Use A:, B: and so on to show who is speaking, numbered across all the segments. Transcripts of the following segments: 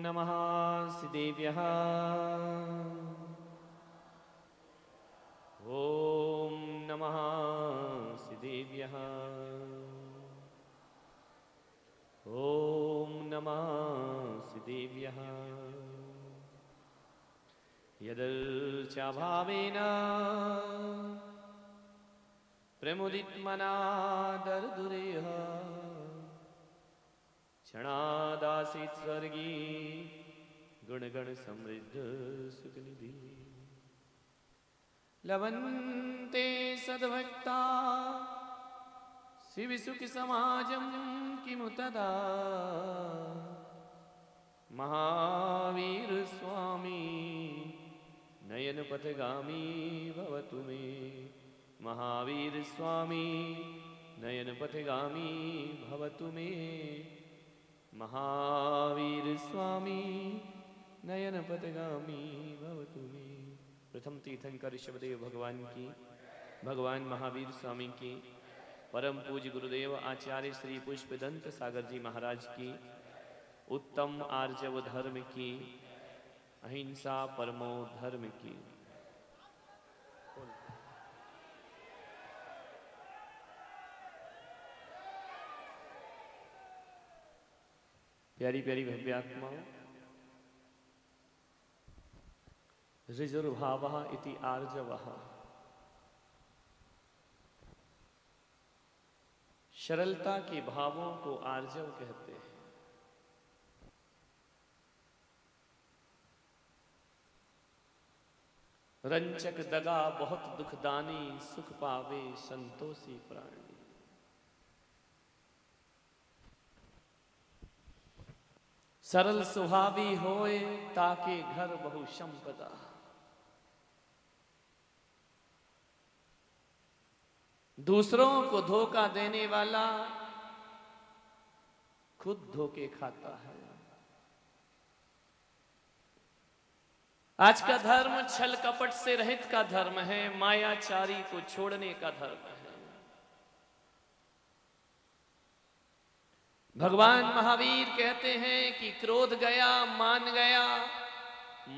A: नमः सिद्धेभ्यः। ॐ नमः सिद्धेभ्यः। ॐ नमः सिद्धेभ्यः। यदर्चाभावेन प्रमुदितमना दर्दुरेह क्षणादासीत् स्वर्गी गुणगण समृद्ध सुखनिधि। लभन्ते सद्भक्ता शिवसुखि समाजं किमु तदा। महावीर स्वामी नयन पथगामी भवतु मे। महावीर स्वामी नयन पथगामी भवतु मे। महावीर स्वामी नयन पथगामी भवतु मे। प्रथम तीर्थंकर ऋषभदेव भगवान की, भगवान महावीर स्वामी की, परम पूज्य गुरुदेव आचार्य श्री पुष्पदंत सागर जी महाराज की, उत्तम आर्जव धर्म की, अहिंसा परमो धर्म की। प्यारी प्यारी भव्यात्माओं, ऋजुर्भावः इति आर्जवः। सरलता के भावों को आर्जव कहते हैं। रंचक दगा बहुत दुखदानी, सुख पावे संतोषी प्राणी। सरल स्वभावी होए ताके घर बहु संपदा। दूसरों को धोखा देने वाला खुद धोखे खाता है। आज का धर्म छल कपट से रहित का धर्म है, मायाचारी को छोड़ने का धर्म है। भगवान महावीर कहते हैं कि क्रोध गया, मान गया,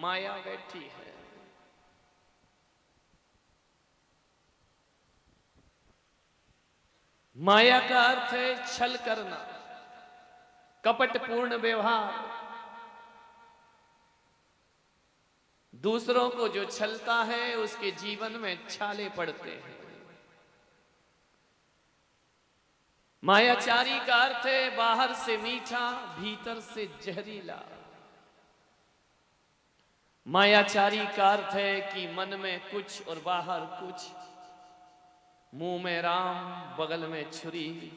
A: माया बैठी है। माया का अर्थ है छल करना, कपटपूर्ण व्यवहार। दूसरों को जो छलता है उसके जीवन में छाले पड़ते हैं। मायाचारी का अर्थ है बाहर से मीठा, भीतर से जहरीला। मायाचारी का अर्थ है कि मन में कुछ और बाहर कुछ, मुंह में राम बगल में छुरी।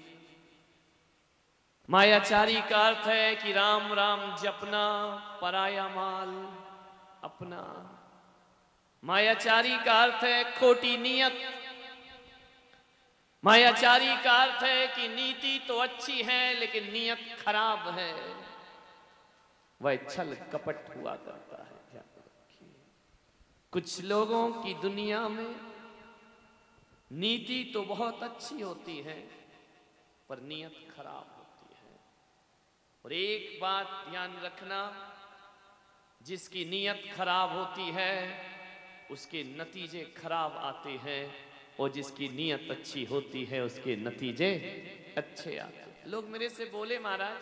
A: मायाचारी का अर्थ है कि राम राम जपना, पराया माल अपना। मायाचारी का अर्थ है खोटी नीयत। मायाचारी का अर्थ है कि नीति तो अच्छी है लेकिन नीयत खराब है। वह छल कपट हुआ करता है। कुछ लोगों की दुनिया में नीति तो बहुत अच्छी होती है पर नीयत खराब होती है। और एक बात ध्यान रखना, जिसकी नीयत खराब होती है उसके नतीजे खराब आते हैं, और जिसकी नीयत अच्छी होती है उसके नतीजे अच्छे आते हैं। लोग मेरे से बोले, महाराज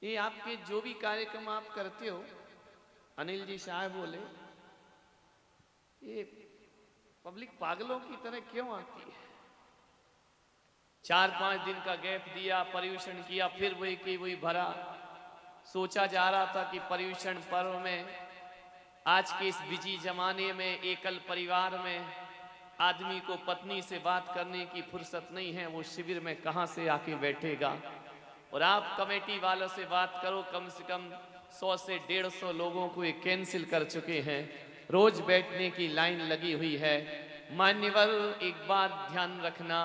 A: ये आपके जो भी कार्यक्रम आप करते हो, अनिल जी साहब बोले, ये पब्लिक पागलों की तरह क्यों आती है? 4-5 दिन का गैप दिया, पर्यूषण किया, फिर वही भरा। सोचा जा रहा था कि पर्यूषण पर्व में, आज के इस बिजी जमाने में, एकल परिवार में आदमी को पत्नी से बात करने की फुर्सत नहीं है, वो शिविर में कहां से आके बैठेगा। और आप कमेटी वालों से बात करो, कम से कम 100 से 150 लोगों को ये कैंसिल कर चुके हैं। रोज बैठने की लाइन लगी हुई है। मान्यवर, एक बात ध्यान रखना,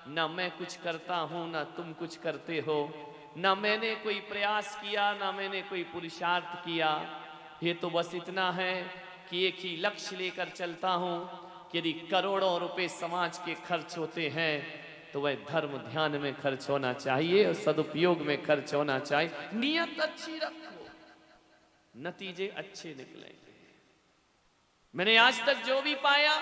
A: ना मैं कुछ करता हूं ना तुम कुछ करते हो, ना मैंने कोई प्रयास किया ना मैंने कोई पुरुषार्थ किया। ये तो बस इतना है कि एक ही लक्ष्य लेकर चलता हूं कि यदि करोड़ों रुपए समाज के खर्च होते हैं तो वह धर्म ध्यान में खर्च होना चाहिए और सदुपयोग में खर्च होना चाहिए। नियत अच्छी रखो, नतीजे अच्छे निकलेंगे। मैंने आज तक जो भी पाया,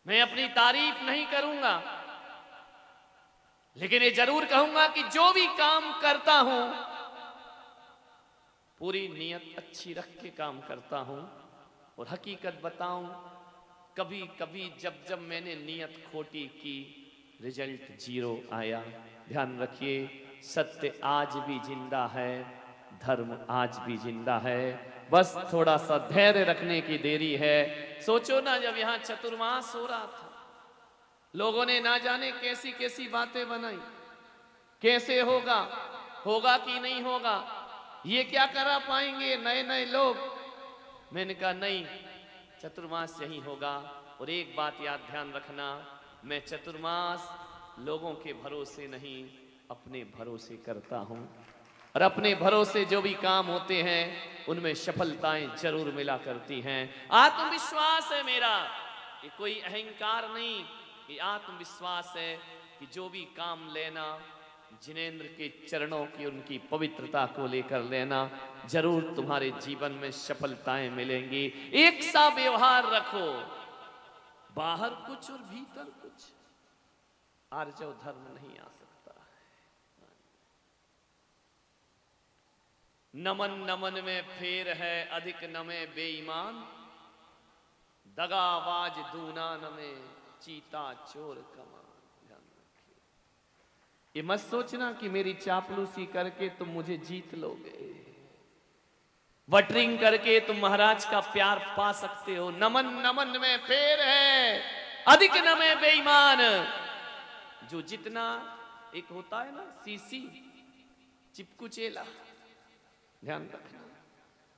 A: मैं अपनी तारीफ नहीं करूंगा, लेकिन ये जरूर कहूंगा कि जो भी काम करता हूं पूरी नियत अच्छी रख के काम करता हूं। और हकीकत बताऊं, कभी कभी जब मैंने नियत खोटी की, रिजल्ट 0 आया। ध्यान रखिए, सत्य आज भी जिंदा है, धर्म आज भी जिंदा है, बस थोड़ा सा धैर्य रखने की देरी है। सोचो ना, जब यहां चतुर्मास हो रहा था, लोगों ने ना जाने कैसी कैसी बातें बनाई, कैसे होगा, होगा कि नहीं होगा, ये क्या करा पाएंगे नए नए लोग। मैंने कहा नहीं, चतुर्मास यही होगा। और एक बात याद ध्यान रखना, मैं चतुर्मास लोगों के भरोसे नहीं, अपने भरोसे करता हूं। और अपने भरोसे जो भी काम होते हैं उनमें सफलताएं जरूर मिला करती हैं। आत्मविश्वास है मेरा, ये कोई अहंकार नहीं, ये आत्मविश्वास है कि जो भी काम लेना, जिनेंद्र के चरणों की उनकी पवित्रता को लेकर लेना, जरूर तुम्हारे जीवन में सफलताएं मिलेंगी। एक सा व्यवहार रखो, बाहर कुछ और भीतर कुछ, आर्जव धर्म नहीं आ सकता। नमन नमन में फेर है, अधिक नमे बेईमान, दगाबाज दूना नमे, चीता चोर कमान। ये मत सोचना कि मेरी चापलूसी करके तुम मुझे जीत लोगे, वटरिंग करके तुम महाराज का प्यार पा सकते हो। नमन नमन में फेर है, अधिक नमे बेईमान। जो जितना, एक होता है ना सीसी, चिपकू चेला, ध्यान रखना,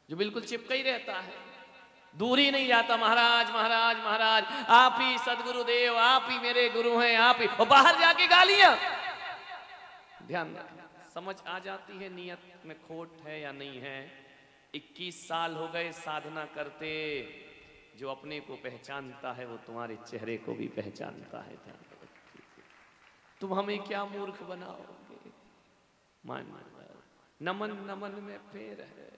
A: जो बिल्कुल चिपका ही रहता है, दूर ही नहीं जाता, महाराज महाराज महाराज, आप ही सदगुरुदेव, आप ही मेरे गुरु हैं, आप ही, और बाहर जाके गालियां। ध्यान रखना, समझ आ जाती है नियत में खोट है या नहीं है। 21 साल हो गए साधना करते, जो अपने को पहचानता है वो तुम्हारे चेहरे को भी पहचानता है। ध्यान रखिए, तुम हमें क्या मूर्ख बनाओगे। मान नमन नमन में फेर है,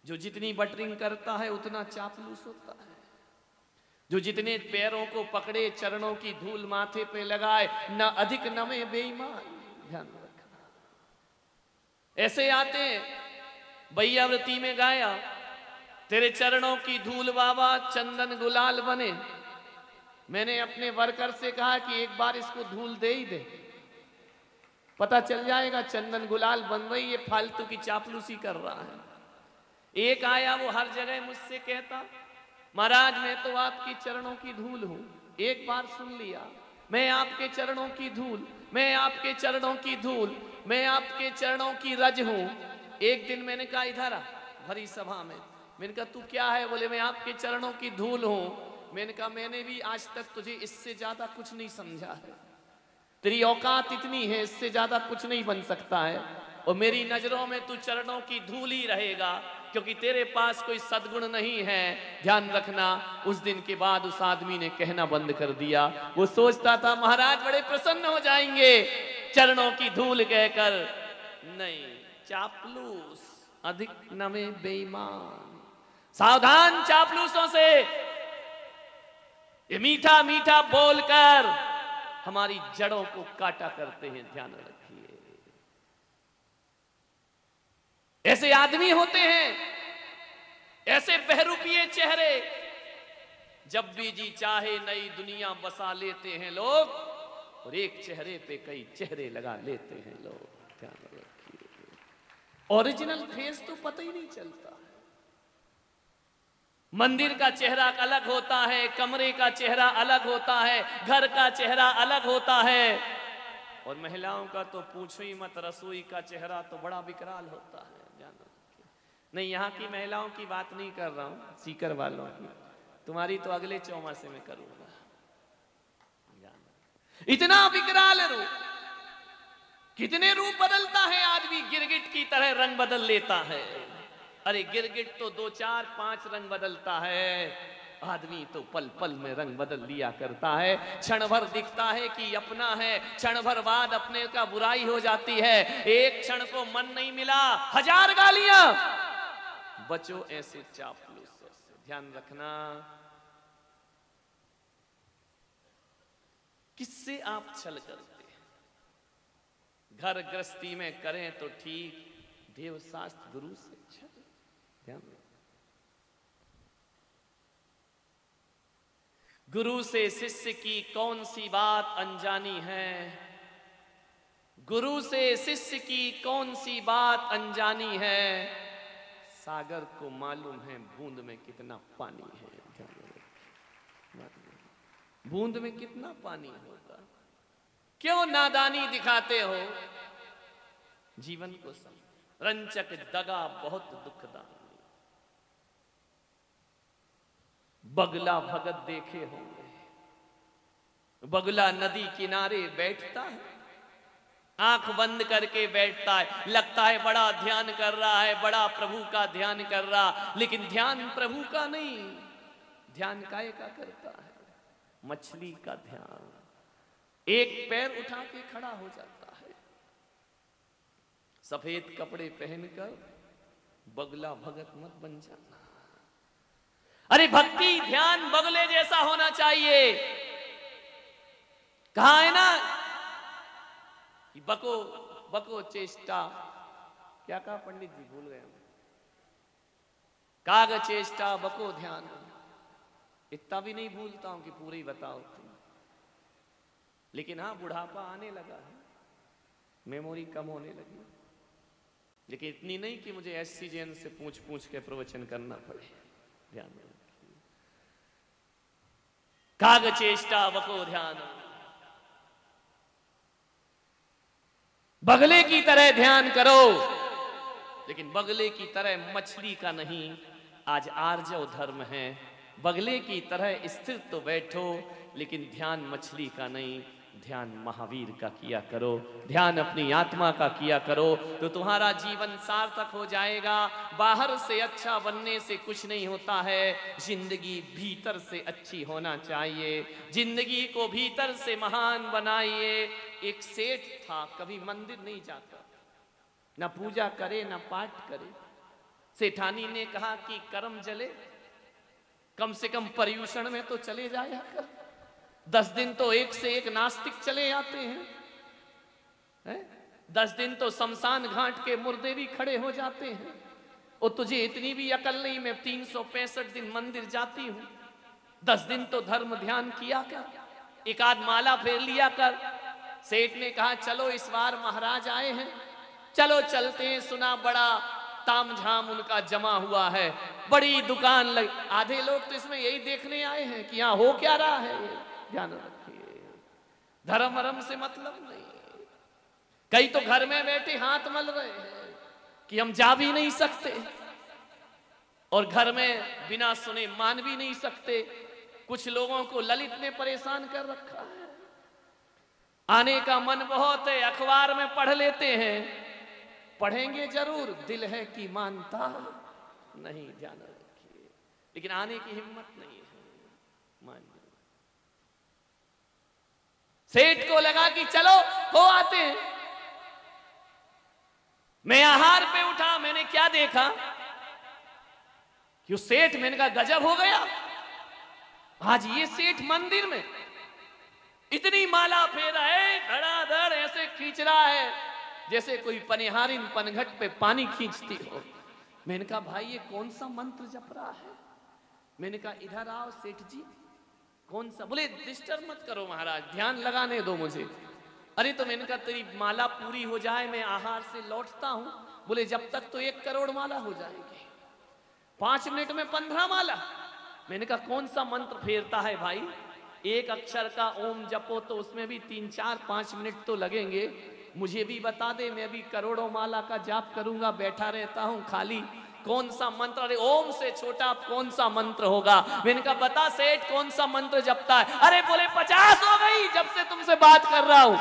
A: जो जितनी बटरिंग करता है उतना चापलूस होता है। जो जितने पैरों को पकड़े, चरणों की धूल माथे पे लगाए, न अधिक नमे बेईमान। ध्यान रखना, ऐसे आते बैयावृत्ति में गाया, तेरे चरणों की धूल बाबा चंदन गुलाल बने। मैंने अपने वर्कर से कहा कि एक बार इसको धूल दे ही दे, पता चल जाएगा चंदन गुलाल बन रही, ये फालतू की चापलूसी कर रहा है। एक आया, वो हर जगह मुझसे कहता, महाराज मैं तो आपकी चरणों की धूल हूं। एक बार सुन लिया, मैं आपके चरणों की धूल, मैं आपके चरणों की धूल, मैं आपके चरणों की रज हूं। एक दिन मैंने कहा इधर आ, भरी सभा में, मैंने कहा तू क्या है? बोले मैं आपके चरणों की धूल हूं। मैंने कहा मैंने भी आज तक तुझे इससे ज्यादा कुछ नहीं समझा है, तेरी औकात इतनी है, इससे ज्यादा कुछ नहीं बन सकता है, और मेरी नजरों में तू चरणों की धूल ही रहेगा, क्योंकि तेरे पास कोई सद्गुण नहीं है। ध्यान रखना, उस दिन के बाद उस आदमी ने कहना बंद कर दिया। वो सोचता था महाराज बड़े प्रसन्न हो जाएंगे चरणों की धूल कहकर, नहीं, चापलूस, अधिक नमे बेईमान। सावधान चापलूसों से, ये मीठा मीठा बोलकर हमारी जड़ों को काटा करते हैं। ध्यान रखिए, ऐसे आदमी होते हैं, ऐसे बहरूपिये चेहरे, जब भी जी चाहे नई दुनिया बसा लेते हैं लोग, और एक चेहरे पे कई चेहरे लगा लेते हैं लोग। ध्यान रखिए, ओरिजिनल फेस तो पता ही नहीं चलता। मंदिर का चेहरा अलग होता है, कमरे का चेहरा अलग होता है, घर का चेहरा अलग होता है, और महिलाओं का तो पूछो ही मत, रसोई का चेहरा तो बड़ा विकराल होता है। नहीं, यहाँ की महिलाओं की बात नहीं कर रहा हूं, सीकर वालों की, तुम्हारी तो अगले चौमासे में करूंगा। इतना विकराल रूप, कितने रूप बदलता है आदमी, गिरगिट की तरह रंग बदल लेता है। अरे गिरगिट तो 2 4 5 रंग बदलता है, आदमी तो पल पल में रंग बदल लिया करता है। क्षण भर दिखता है कि अपना है, क्षण भर बाद अपने का बुराई हो जाती है। एक क्षण को मन नहीं मिला, 1000 गालियां। बचो ऐसे चापलूसों से, ध्यान रखना। किससे आप छल करते हैं? घर गृहस्थी में करें तो ठीक, देवशास्त्र गुरु से छल। ध्यान, गुरु से शिष्य की कौन सी बात अनजानी है? गुरु से शिष्य की कौन सी बात अनजानी है? सागर को मालूम है बूंद में कितना पानी है। बूंद में कितना पानी होगा। क्यों नादानी दिखाते हो? जीवन को समझ। रंचक दगा बहुत दुखदाई। बगला भगत देखे होंगे, बगला नदी किनारे बैठता है, आंख बंद करके बैठता है, लगता है बड़ा ध्यान कर रहा है, बड़ा प्रभु का ध्यान कर रहा, लेकिन ध्यान प्रभु का नहीं, ध्यान काय का करता है? मछली का ध्यान। एक पैर उठा के खड़ा हो जाता है। सफेद कपड़े पहनकर बगला भगत मत बन जाना। अरे भक्ति ध्यान बगले जैसा होना चाहिए। कहा है ना कि बको बको चेष्टा, क्या कहा पंडित जी, भूल गए। काग चेष्टा बको ध्यान। इतना भी नहीं भूलता हूं कि पूरे ही बताओ तुम। लेकिन हाँ, बुढ़ापा आने लगा है, मेमोरी कम होने लगी, लेकिन इतनी नहीं कि मुझे एससीजेन से पूछ पूछ के प्रवचन करना पड़े। ध्यान रखिए। काग चेष्टा बको ध्यान। बगले की तरह ध्यान करो, लेकिन बगले की तरह मछली का नहीं। आज आर्जव धर्म है। बगले की तरह स्थिर तो बैठो, लेकिन ध्यान मछली का नहीं, ध्यान महावीर का किया करो, ध्यान अपनी आत्मा का किया करो, तो तुम्हारा जीवन सार्थक हो जाएगा। बाहर से अच्छा बनने से कुछ नहीं होता है, जिंदगी भीतर से अच्छी होना चाहिए। जिंदगी को भीतर से महान बनाइए। एक सेठ था, कभी मंदिर नहीं जाता, ना पूजा करे ना पाठ करे। सेठानी ने कहा कि कर्म जले, कम से कम पर्यूषण में तो चले जाया कर। 10 दिन तो एक से एक नास्तिक चले आते हैं, 10 दिन तो शमशान घाट के मुर्दे भी खड़े हो जाते हैं। और तुझे इतनी भी अकल नहीं, मैं 365 दिन मंदिर जाती हूं, 10 दिन तो धर्म ध्यान किया कर, एक आध माला फेर लिया कर। सेठ ने कहा चलो इस बार महाराज आए हैं, चलो चलते हैं। सुना बड़ा तामझाम उनका जमा हुआ है, बड़ी दुकान लग। आधे लोग तो इसमें यही देखने आए हैं कि यहां हो क्या रहा है। ध्यान रखिए, धर्म वरम से मतलब नहीं। कई तो घर में बैठे हाथ मल रहे हैं कि हम जा भी नहीं सकते, और घर में बिना सुने मान भी नहीं सकते। कुछ लोगों को ललित ने परेशान कर रखा है। आने का मन बहुत है, अखबार में पढ़ लेते हैं, पढ़ेंगे जरूर, दिल है कि मानता नहीं। ध्यान रखिए, लेकिन आने की हिम्मत नहीं है। मान सेठ को लगा कि चलो हो आते हैं। मैं आहार पे उठा, मैंने क्या देखा कि सेठ, मैंने कहा गजब हो गया, आज ये सेठ मंदिर में इतनी माला फेरा है, धड़ाधड़ ऐसे खींच रहा है जैसे कोई पनिहारिन पनघट पे पानी खींचती हो। मैंने कहा भाई ये कौन सा मंत्र जप रहा है? मैंने कहा इधर आओ सेठ जी, कौन सा? बोले डिस्टर्ब मत करो महाराज, ध्यान लगाने दो मुझे। अरे तो मैंने कहा तेरी माला पूरी हो जाए, मैं आहार से लौटता हूं। बोले जब तक तो 1 करोड़ माला हो जाएगी, 5 मिनट में 15 माला। मैंने कहा कौन सा मंत्र फेरता है भाई? एक अक्षर का ओम जपो तो उसमें भी 3, 4, 5 मिनट तो लगेंगे, मुझे भी बता दे, मैं भी करोड़ों माला का जाप करूंगा, बैठा रहता हूं खाली। कौन सा मंत्र? अरे ओम से छोटा कौन सा मंत्र होगा? मैंने कहा बता सेठ कौन सा मंत्र जपता है? अरे बोले 50 हो गई जब से तुमसे बात कर रहा हूं।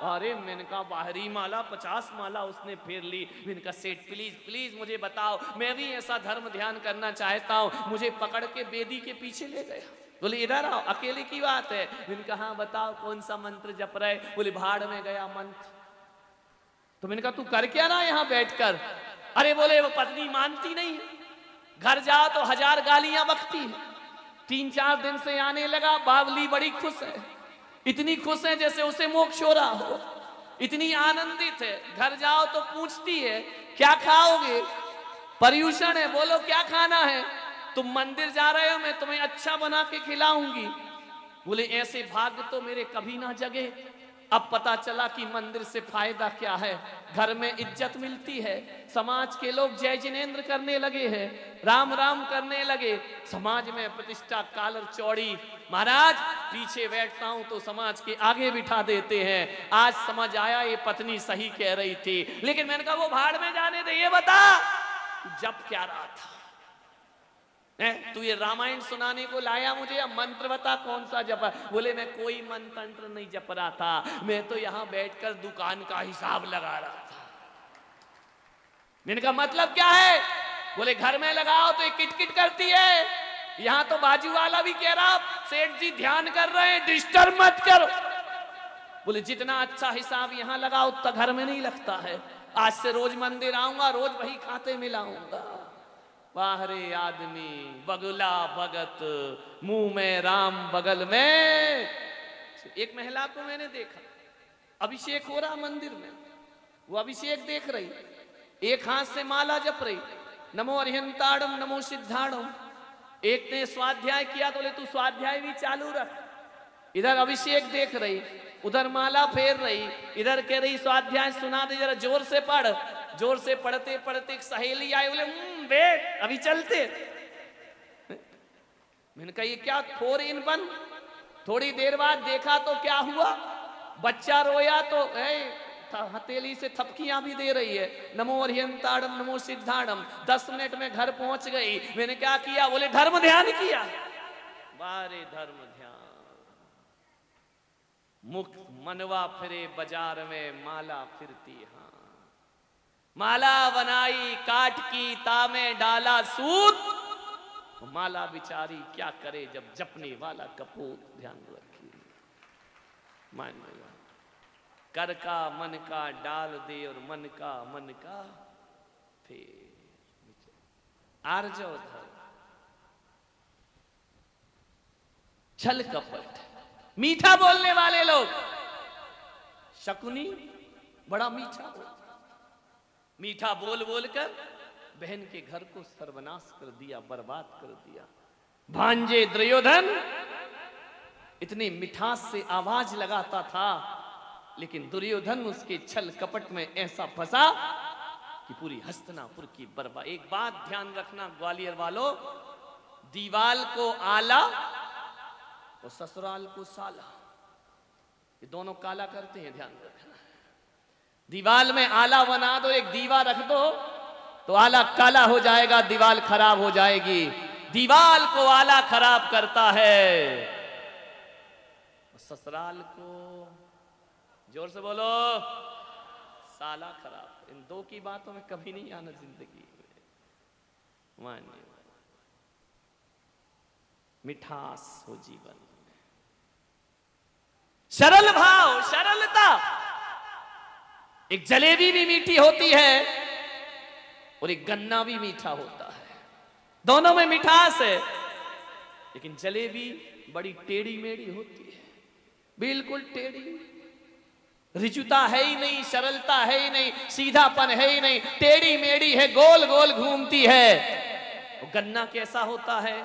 A: अरे मैंने कहा बाहरी माला 50 माला उसने फेर ली। मैंने कहा सेठ प्लीज प्लीज मुझे बताओ, मैं भी ऐसा धर्म ध्यान करना चाहता हूँ। मुझे पकड़ के बेदी के पीछे ले गया, बोले इधर आओ, अकेले की बात है। मैंने कहा हाँ बताओ कौन सा मंत्र जप रहे? बोले भाड़ में गया मंत्र। तो मैंने कहा तू कर क्या रहा यहाँ बैठकर? अरे बोले वो पत्नी मानती नहीं है, घर जाओ तो 1000 गालियां बकती है। 3-4 दिन से आने लगा, बावली बड़ी खुश है, इतनी खुश है जैसे उसे मोक्ष हो रहा हो, इतनी आनंदित है। घर जाओ तो पूछती है क्या खाओगे? पर्यूषण है, बोलो क्या खाना है? तुम मंदिर जा रहे हो, मैं तुम्हें अच्छा बना के खिलाऊंगी। बोले ऐसे भाग्य तो मेरे कभी ना जगे। अब पता चला कि मंदिर से फायदा क्या है, घर में इज्जत मिलती है, समाज के लोग जय जिनेंद्र करने लगे हैं, राम राम करने लगे, समाज में प्रतिष्ठा कालर चौड़ी। महाराज पीछे बैठता हूं तो समाज के आगे बिठा देते हैं। आज समझ आया ये पत्नी सही कह रही थी, लेकिन मैंने कहा वो भाड़ में जाने दे, ये बता जब क्या रहा था? तू ये रामायण सुनाने को लाया मुझे, या मंत्र बता कौन सा जपा? बोले मैं कोई मंत्र नहीं जप रहा था, मैं तो यहां बैठकर दुकान का हिसाब लगा रहा था। मैंने कहा मतलब क्या है? बोले घर में लगाओ तो ये किटकिट करती है, यहां तो बाजू वाला भी कह रहा सेठ जी ध्यान कर रहे हैं, डिस्टर्ब मत करो। बोले जितना अच्छा हिसाब यहां लगाओ उतना घर में नहीं लगता है। आज से रोज मंदिर आऊंगा, रोज वही खाते मिलाऊंगा। वाह रे आदमी बगुला भगत, मुंह में राम बगल में। एक महिला को मैंने देखा, अभिषेक हो रहा मंदिर में, वो अभिषेक देख रही, एक हाथ से माला जप रही, नमो अरिहंताड़म नमो सिद्धाड़म। एक ने स्वाध्याय किया तो बोले तू स्वाध्याय भी चालू रख। इधर अभिषेक देख रही, उधर माला फेर रही, इधर कह रही स्वाध्याय सुना दे जरा जोर से पढ़। जोर से पढ़ते पढ़ते एक सहेली आई, बोले बेट अभी चलते। मैंने कहा ये क्या 4 in 1? थोड़ी देर बाद देखा तो क्या हुआ, बच्चा रोया तो हथेली से थपकियां भी दे रही है, नमो अरिहंताड़म नमो सिद्धाड़म। 10 मिनट में घर पहुंच गई। मैंने क्या किया? बोले धर्म ध्यान किया। बारे धर्म ध्यान, मुक्त मनवा फिरे बाजार में माला फिरती। हाँ माला बनाई काट की तामे डाला सूत, माला बिचारी क्या करे जब जपने वाला कपूत। ध्यान रखिए, मान लिया कर का मन का डाल दे और मन का फिर आर्जव धर। छल कपट, मीठा बोलने वाले लोग, शकुनी बड़ा मीठा बोल, मीठा बोल बोलकर बहन के घर को सर्वनाश कर दिया, बर्बाद कर दिया। भांजे दुर्योधन इतनी मिठास से आवाज लगाता था, लेकिन दुर्योधन उसके छल कपट में ऐसा फंसा कि पूरी हस्तिनापुर की बर्बाद। एक बात ध्यान रखना ग्वालियर वालों, दीवाल को आला तो ससुराल को साला, ये दोनों काला करते हैं, ध्यान रखना। दीवाल में आला बना दो, एक दीवा रख दो तो आला काला हो जाएगा, दीवाल खराब हो जाएगी। दीवाल को आला खराब करता है, ससुराल को जोर से बोलो साला खराब। इन दो की बातों में कभी नहीं आना जिंदगी में। मानिए मिठास हो जीवन में, सरल भाव, सरलता। एक जलेबी भी मीठी होती है और एक गन्ना भी मीठा होता है, दोनों में मिठास है, लेकिन जलेबी बड़ी टेढ़ी मेढ़ी होती है, बिल्कुल टेढ़ी। रिजुता है ही नहीं, सरलता है ही नहीं, सीधापन है ही नहीं, टेढ़ी मेढ़ी है, गोल गोल घूमती है। और गन्ना कैसा होता है?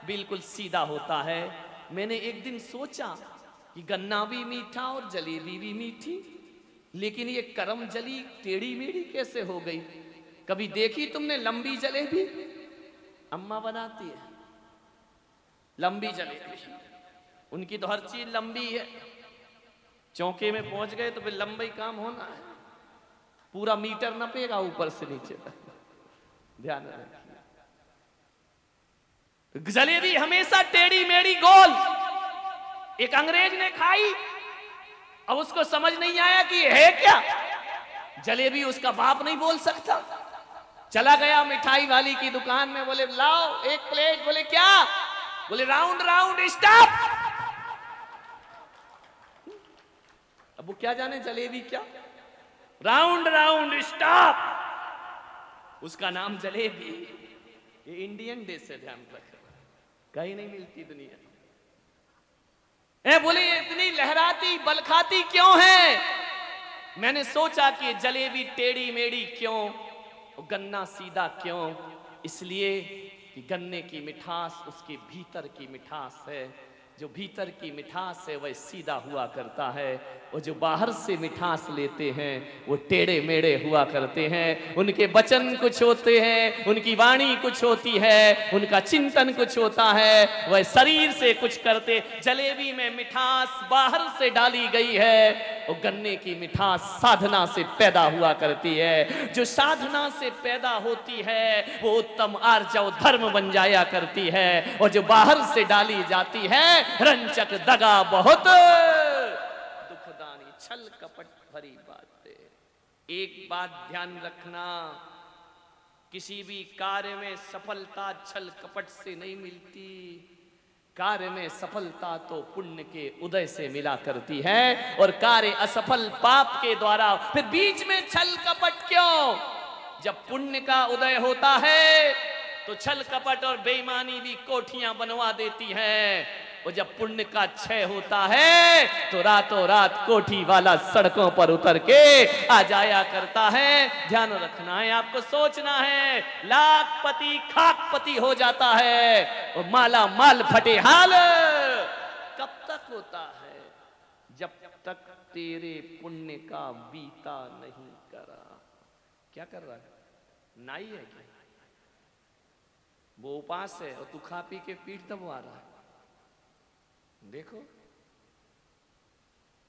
A: बिल्कुल सीधा होता है। मैंने एक दिन सोचा कि गन्ना भी मीठा और जलेबी भी मीठी, लेकिन ये करम जली टेढ़ी मेढ़ी कैसे हो गई? कभी देखी तुमने लंबी जलेबी? अम्मा बनाती है लंबी जलेबी, उनकी तो हर चीज लंबी है। चौके में पहुंच गए तो फिर लंबा ही काम होना है, पूरा मीटर नपेगा ऊपर से नीचे तक, ध्यान रखिए। जलेबी हमेशा टेढ़ी मेढ़ी गोल। एक अंग्रेज ने खाई, अब उसको समझ नहीं आया कि ये है क्या। जलेबी उसका बाप नहीं बोल सकता। चला गया मिठाई वाली की दुकान में, बोले लाओ एक प्लेट। बोले क्या? बोले राउंड राउंड स्टॉप। अब वो क्या जाने जलेबी क्या। राउंड राउंड स्टॉप, उसका नाम जलेबी। ये इंडियन डिश है, ध्यान रखना, कहीं नहीं मिलती दुनिया। बोले ये इतनी लहराती बलखाती क्यों है? मैंने सोचा कि जलेबी टेढ़ी मेढ़ी क्यों, गन्ना सीधा क्यों? इसलिए कि गन्ने की मिठास उसके भीतर की मिठास है। जो भीतर की मिठास है वह सीधा हुआ करता है, और जो बाहर से मिठास लेते हैं वो टेढ़े मेढ़े हुआ करते हैं। उनके वचन कुछ होते हैं, उनकी वाणी कुछ होती है, उनका चिंतन कुछ होता है, वह शरीर से कुछ करते। जलेबी में मिठास बाहर से डाली गई है, और गन्ने की मिठास साधना से पैदा हुआ करती है। जो साधना से पैदा होती है वो उत्तम आर्जव धर्म बन जाया करती है, और जो बाहर से डाली जाती है रंचक दगा बहुत दुखदानी छल कपट भरी बातें। एक बात ध्यान रखना, किसी भी कार्य में सफलता छल कपट से नहीं मिलती। कार्य में सफलता तो पुण्य के उदय से मिला करती है, और कार्य असफल पाप के द्वारा। फिर बीच में छल कपट क्यों? जब पुण्य का उदय होता है तो छल कपट और बेईमानी भी कोठियां बनवा देती है, और जब पुण्य का क्षय होता है तो रातों रात कोठी वाला सड़कों पर उतर के आ जाया करता है। ध्यान रखना है, आपको सोचना है। लाखपति खाकपति हो जाता है, और माला माल फटे हाल कब तक होता है? जब तक तेरे पुण्य का बीता नहीं करा। क्या कर रहा है? नाई है क्या? वो उपास है और तू खा पी के पीठ दबवा रहा है। देखो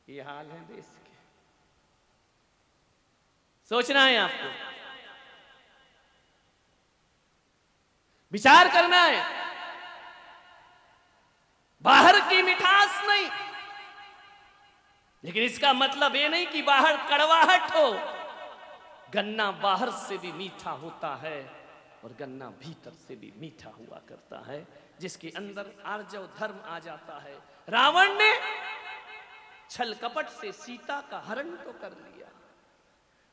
A: ये हाल है देश के। सोचना है आपको, विचार करना है। बाहर की मिठास नहीं, लेकिन इसका मतलब ये नहीं कि बाहर कड़वाहट हो। गन्ना बाहर से भी मीठा होता है, और गन्ना भीतर से भी मीठा हुआ करता है, जिसके अंदर आर्जव धर्म आ जाता है। रावण ने छल कपट से सीता का हरण तो कर लिया।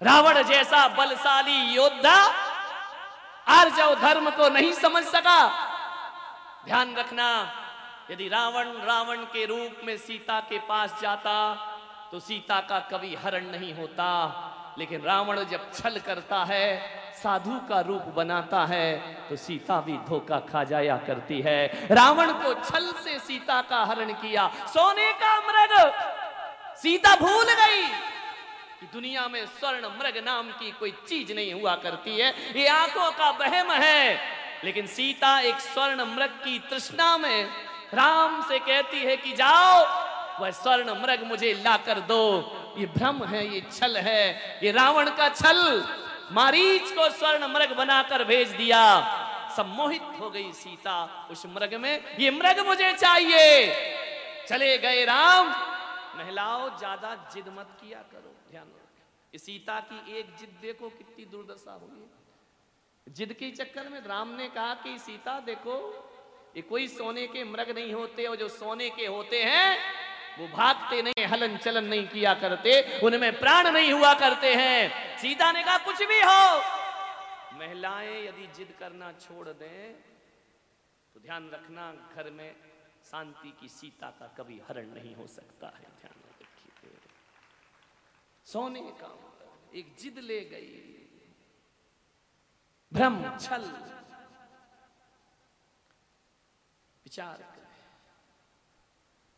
A: रावण जैसा बलशाली योद्धा आर्जव धर्म को नहीं समझ सका। ध्यान रखना, यदि रावण के रूप में सीता के पास जाता तो सीता का कभी हरण नहीं होता। लेकिन रावण जब छल करता है, साधु का रूप बनाता है, तो सीता भी धोखा खा जाया करती है। रावण को छल से सीता का हरण किया। सोने का मृग, सीता भूल गई कि दुनिया में स्वर्ण मृग नाम की कोई चीज नहीं हुआ करती है, ये आंखों का वहम है। लेकिन सीता एक स्वर्ण मृग की तृष्णा में राम से कहती है कि जाओ वह स्वर्ण मृग मुझे लाकर दो। ये भ्रम है, ये छल है, ये रावण का छल। मारीच को स्वर्ण मृग बनाकर भेज दिया। सम्मोहित हो गई सीता उस मृग में, ये मृग मुझे चाहिए। चले गए राम। महिलाओं ज्यादा जिद मत किया करो, ध्यान रखो। सीता की एक जिद देखो कितनी दुर्दशा हुई। जिद के चक्कर में राम ने कहा कि सीता देखो, ये कोई सोने के मृग नहीं होते, और जो सोने के होते हैं वो भागते नहीं, हलन चलन नहीं किया करते, उनमें प्राण नहीं हुआ करते हैं। सीता ने कहा कुछ भी हो, महिलाएं यदि जिद करना छोड़ दें तो ध्यान रखना घर में शांति की सीता का कभी हरण नहीं हो सकता है। ध्यान रखिए, सोने का एक जिद ले गई, भ्रम छल। विचार करें,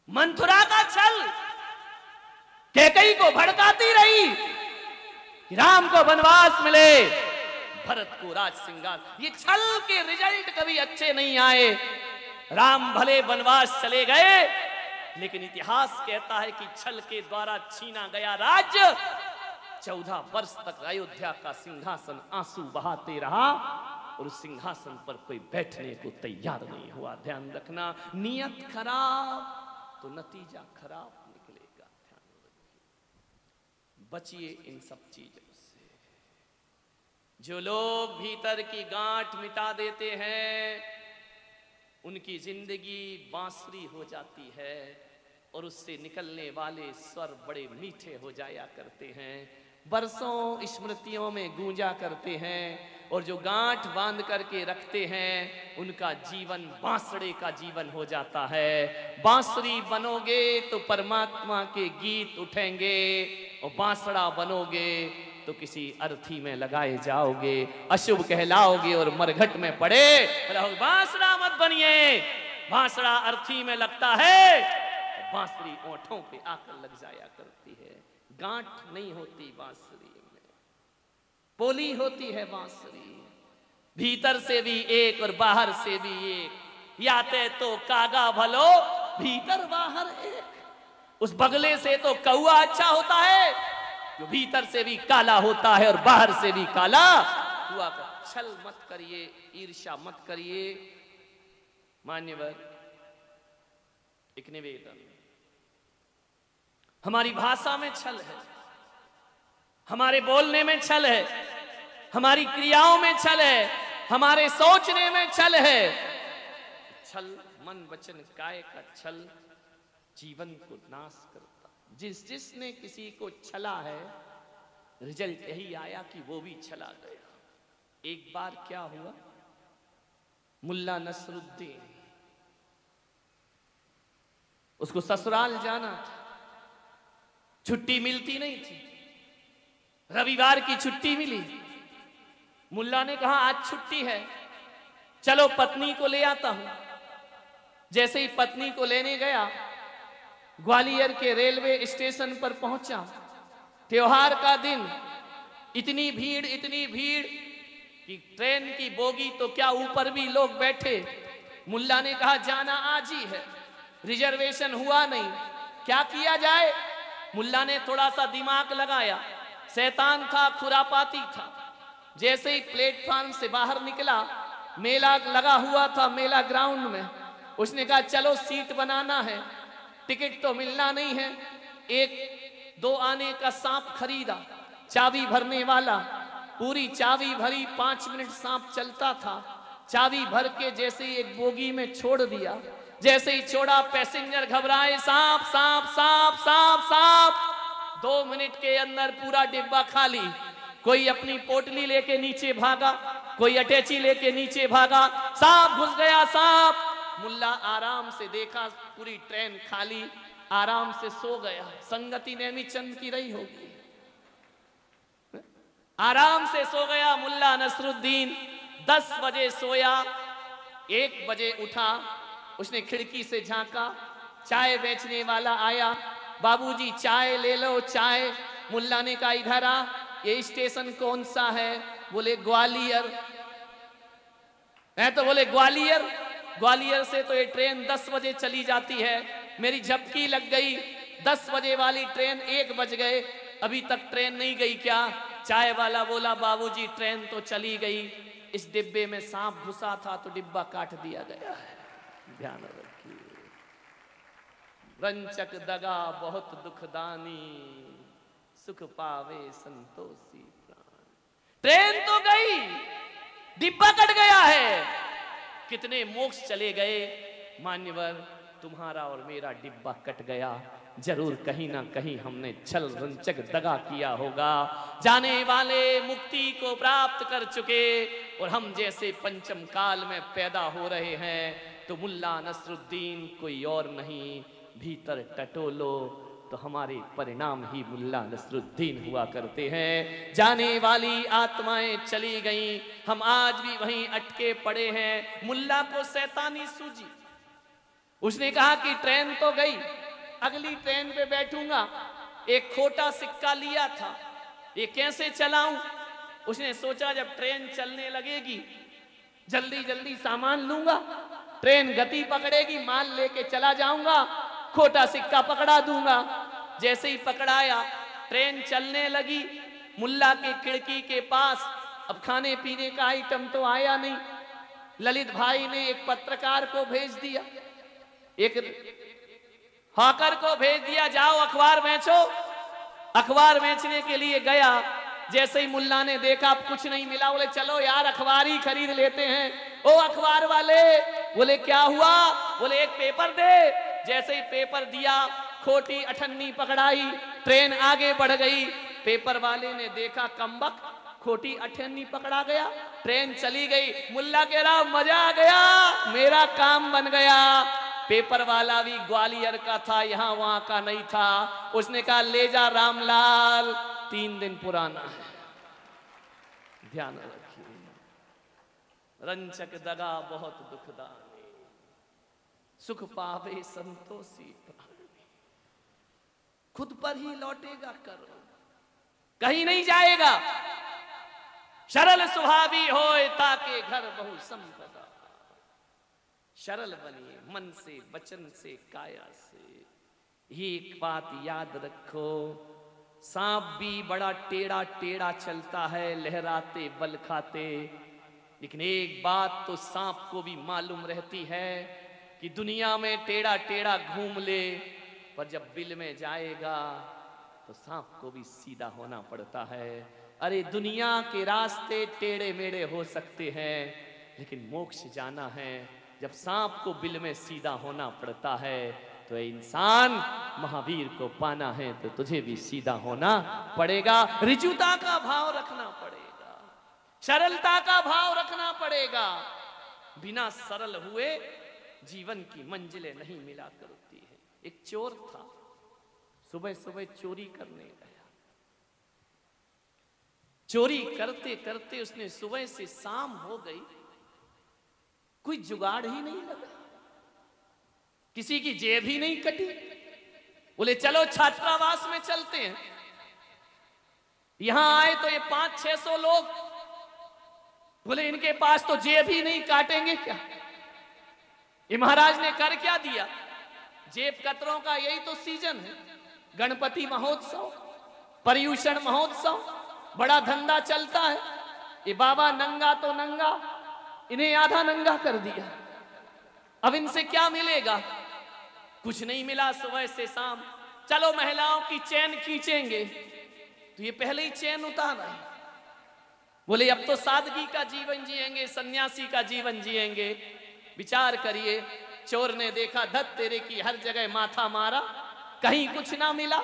A: मंथुरा का छल कैकेयी को भड़काती रही कि राम को वनवास मिले, भरत को राज सिंगार। ये छल के रिजल्ट कभी अच्छे नहीं आए। राम भले वनवास चले गए, लेकिन इतिहास कहता है कि छल के द्वारा छीना गया राज्य 14 वर्ष तक अयोध्या का सिंहासन आंसू बहाते रहा, और उस सिंहासन पर कोई बैठने को तैयार नहीं हुआ। ध्यान रखना, नियत खराब तो नतीजा खराब निकलेगा। ध्यान रखिए। बचिए इन सब चीजों से। जो लोग भीतर की गांठ मिटा देते हैं उनकी जिंदगी बांसुरी हो जाती है और उससे निकलने वाले स्वर बड़े मीठे हो जाया करते हैं, बरसों स्मृतियों में गूंजा करते हैं। और जो गांठ बांध करके रखते हैं उनका जीवन बांसुरी का जीवन हो जाता है। बांसुरी बनोगे तो परमात्मा के गीत उठेंगे और बांसुरा बनोगे तो किसी अर्थी में लगाए जाओगे, अशुभ कहलाओगे और मरघट में पड़े रहोगे। बांसुरा मत बनिए, बांसुरा अर्थी में लगता है, बांसुरी ओंठों पे आकर लग जाया करती है। गांठ नहीं होती बांसुरी में, पोली होती है बांसुरी। भीतर से भी एक और बाहर से भी एक, याते तो कागा भलो भीतर बाहर एक। उस बगले से तो कौआ अच्छा होता है जो भीतर से भी काला होता है और बाहर से भी काला हुआ कर। छल मत करिए, ईर्ष्या मत करिए। मान्यवर, एक निवेदन, हमारी भाषा में छल है, हमारे बोलने में छल है, हमारी क्रियाओं में छल है, हमारे सोचने में छल है। छल मन वचन काय का छल जीवन को नाश करता। जिसने किसी को छला है रिजल्ट यही आया कि वो भी छला गया। एक बार क्या हुआ, मुल्ला नसरुद्दीन, उसको ससुराल जाना था, छुट्टी मिलती नहीं थी। रविवार की छुट्टी मिली। मुल्ला ने कहा आज छुट्टी है, चलो पत्नी को ले आता हूं। जैसे ही पत्नी को लेने गया, ग्वालियर के रेलवे स्टेशन पर पहुंचा। त्योहार का दिन, इतनी भीड़ कि ट्रेन की बोगी तो क्या ऊपर भी लोग बैठे। मुल्ला ने कहा जाना आज ही है, रिजर्वेशन हुआ नहीं, क्या किया जाए। मुल्ला ने थोड़ा सा दिमाग लगाया, शैतान था, खुरापाती था। जैसे ही प्लेटफार्म से बाहर निकला, मेला लगा हुआ था मेला ग्राउंड में, उसने कहा चलो सीट बनाना है, टिकट तो मिलना नहीं है। एक 2 आने का सांप खरीदा, चाबी भरने वाला, पूरी चाबी भरी, 5 मिनट सांप चलता था। चाबी भर के जैसे ही एक बोगी में छोड़ दिया, जैसे ही छोड़ा पैसेंजर घबराए, सांप सांप सांप सांप सांप। 2 मिनट के अंदर पूरा डिब्बा खाली। कोई अपनी पोटली लेके नीचे भागा, कोई अटैची लेके नीचे भागा, सांप घुस गया सांप। मुल्ला आराम से देखा पूरी ट्रेन खाली, आराम से सो गया। संगति नेमीचंद की रही होगी, आराम से सो गया मुल्ला नसरुद्दीन। 10 बजे सोया, 1 बजे उठा। उसने खिड़की से झांका, चाय बेचने वाला आया, बाबूजी चाय ले लो चाय। मुल्ला ने कहा इधर आ, ये स्टेशन कौन सा है। बोले ग्वालियर। मैं तो बोले ग्वालियर, ग्वालियर से तो ये ट्रेन 10 बजे चली जाती है, मेरी झपकी लग गई। 10 बजे वाली ट्रेन 1 बज गए, अभी तक ट्रेन नहीं गई क्या। चाय वाला बोला बाबूजी ट्रेन तो चली गई, इस डिब्बे में सांप घुसा था तो डिब्बा काट दिया गया है, ध्यान रखिए। रंचक दगा बहुत दुखदानी, सुख पावे संतोषी प्राण। ट्रेन तो गई, डिब्बा कट गया है, कितने मोक्ष चले गए। मान्यवर, तुम्हारा और मेरा डिब्बा कट गया। जरूर कहीं ना कहीं हमने छल रंचक दगा किया होगा। जाने वाले मुक्ति को प्राप्त कर चुके और हम जैसे पंचम काल में पैदा हो रहे हैं। तो मुल्ला नसरुद्दीन कोई और नहीं, भीतर टटोलो तो हमारे परिणाम ही मुल्ला नसरुद्दीन हुआ करते हैं। जाने वाली आत्माएं चली गईं, हम आज भी वहीं अटके पड़े हैं। मुल्ला को शैतानी सूझी, उसने कहा कि ट्रेन तो गई, अगली ट्रेन पे बैठूंगा। एक खोटा सिक्का लिया था, ये कैसे चलाऊं। उसने सोचा जब ट्रेन चलने लगेगी जल्दी जल्दी सामान लूंगा, ट्रेन गति पकड़ेगी, माल लेके चला जाऊंगा, खोटा सिक्का पकड़ा दूंगा। जैसे ही पकड़ाया, ट्रेन चलने लगी। मुल्ला के खिड़की के पास अब खाने पीने का आइटम तो आया नहीं। ललित भाई ने एक पत्रकार को भेज दिया, एक हॉकर को भेज दिया, जाओ अखबार बेचो। अखबार बेचने के लिए गया, जैसे ही मुल्ला ने देखा कुछ नहीं मिला, बोले चलो यार अखबार ही खरीद लेते हैं। ओ अखबार वाले, बोले क्या हुआ? बोले एक पेपर दे। जैसे ही पेपर दिया, खोटी अठन्नी पकड़ाई, ट्रेन आगे बढ़ गई। पेपर वाले ने देखा कमबख्त, खोटी अठन्नी पकड़ा गया, ट्रेन चली गई। मुल्ला कह रहा मजा आ गया, मेरा काम बन गया। पेपर वाला भी ग्वालियर का था, यहां वहां का नहीं था। उसने कहा ले जा रामलाल, 3 दिन पुराना है। ध्यान रखिए, रंचक दगा बहुत दुखदाई, सुख पावे संतोषी प्राणी। खुद पर ही लौटेगा करो, कहीं नहीं जाएगा। सरल स्वभावी होए ताके घर बहु संपदा। सरल बनिए मन से, वचन से, काया से। ये एक बात याद रखो, सांप भी बड़ा टेढ़ा टेढ़ा चलता है, लहराते बल खाते। लेकिन एक बात तो सांप को भी मालूम रहती है कि दुनिया में टेढ़ा टेढ़ा घूम ले, पर जब बिल में जाएगा तो सांप को भी सीधा होना पड़ता है। अरे दुनिया के रास्ते टेढ़े मेढ़े हो सकते हैं, लेकिन मोक्ष जाना है जब सांप को बिल में सीधा होना पड़ता है। तो इंसान महावीर को पाना है तो तुझे भी सीधा होना पड़ेगा। ऋजुता का भाव रखना पड़ेगा, सरलता का भाव रखना पड़ेगा। बिना सरल हुए जीवन की मंजिलें नहीं मिला करती है। एक चोर था, सुबह सुबह चोरी करने गया। चोरी करते करते उसने सुबह से शाम हो गई, कोई जुगाड़ ही नहीं लगा, किसी की जेब ही नहीं कटी। बोले चलो छात्रावास में चलते हैं। यहां आए तो ये 500-600 लोग, बोले इनके पास तो जेब ही नहीं, काटेंगे क्या? ये महाराज ने कर क्या दिया? जेब कतरों का यही तो सीजन है, गणपति महोत्सव, पर्यूषण महोत्सव, बड़ा धंधा चलता है। ये बाबा नंगा तो नंगा, इन्हें आधा नंगा कर दिया। अब इनसे क्या मिलेगा? कुछ नहीं मिला सुबह से शाम। चलो महिलाओं की चैन खींचेंगे, तो ये पहले ही चैन उतार रहे। बोले अब तो सादगी का जीवन जिएंगे, सन्यासी का जीवन जिएंगे। विचार करिए, चोर ने देखा धत तेरे की, हर जगह माथा मारा, कहीं कुछ ना मिला।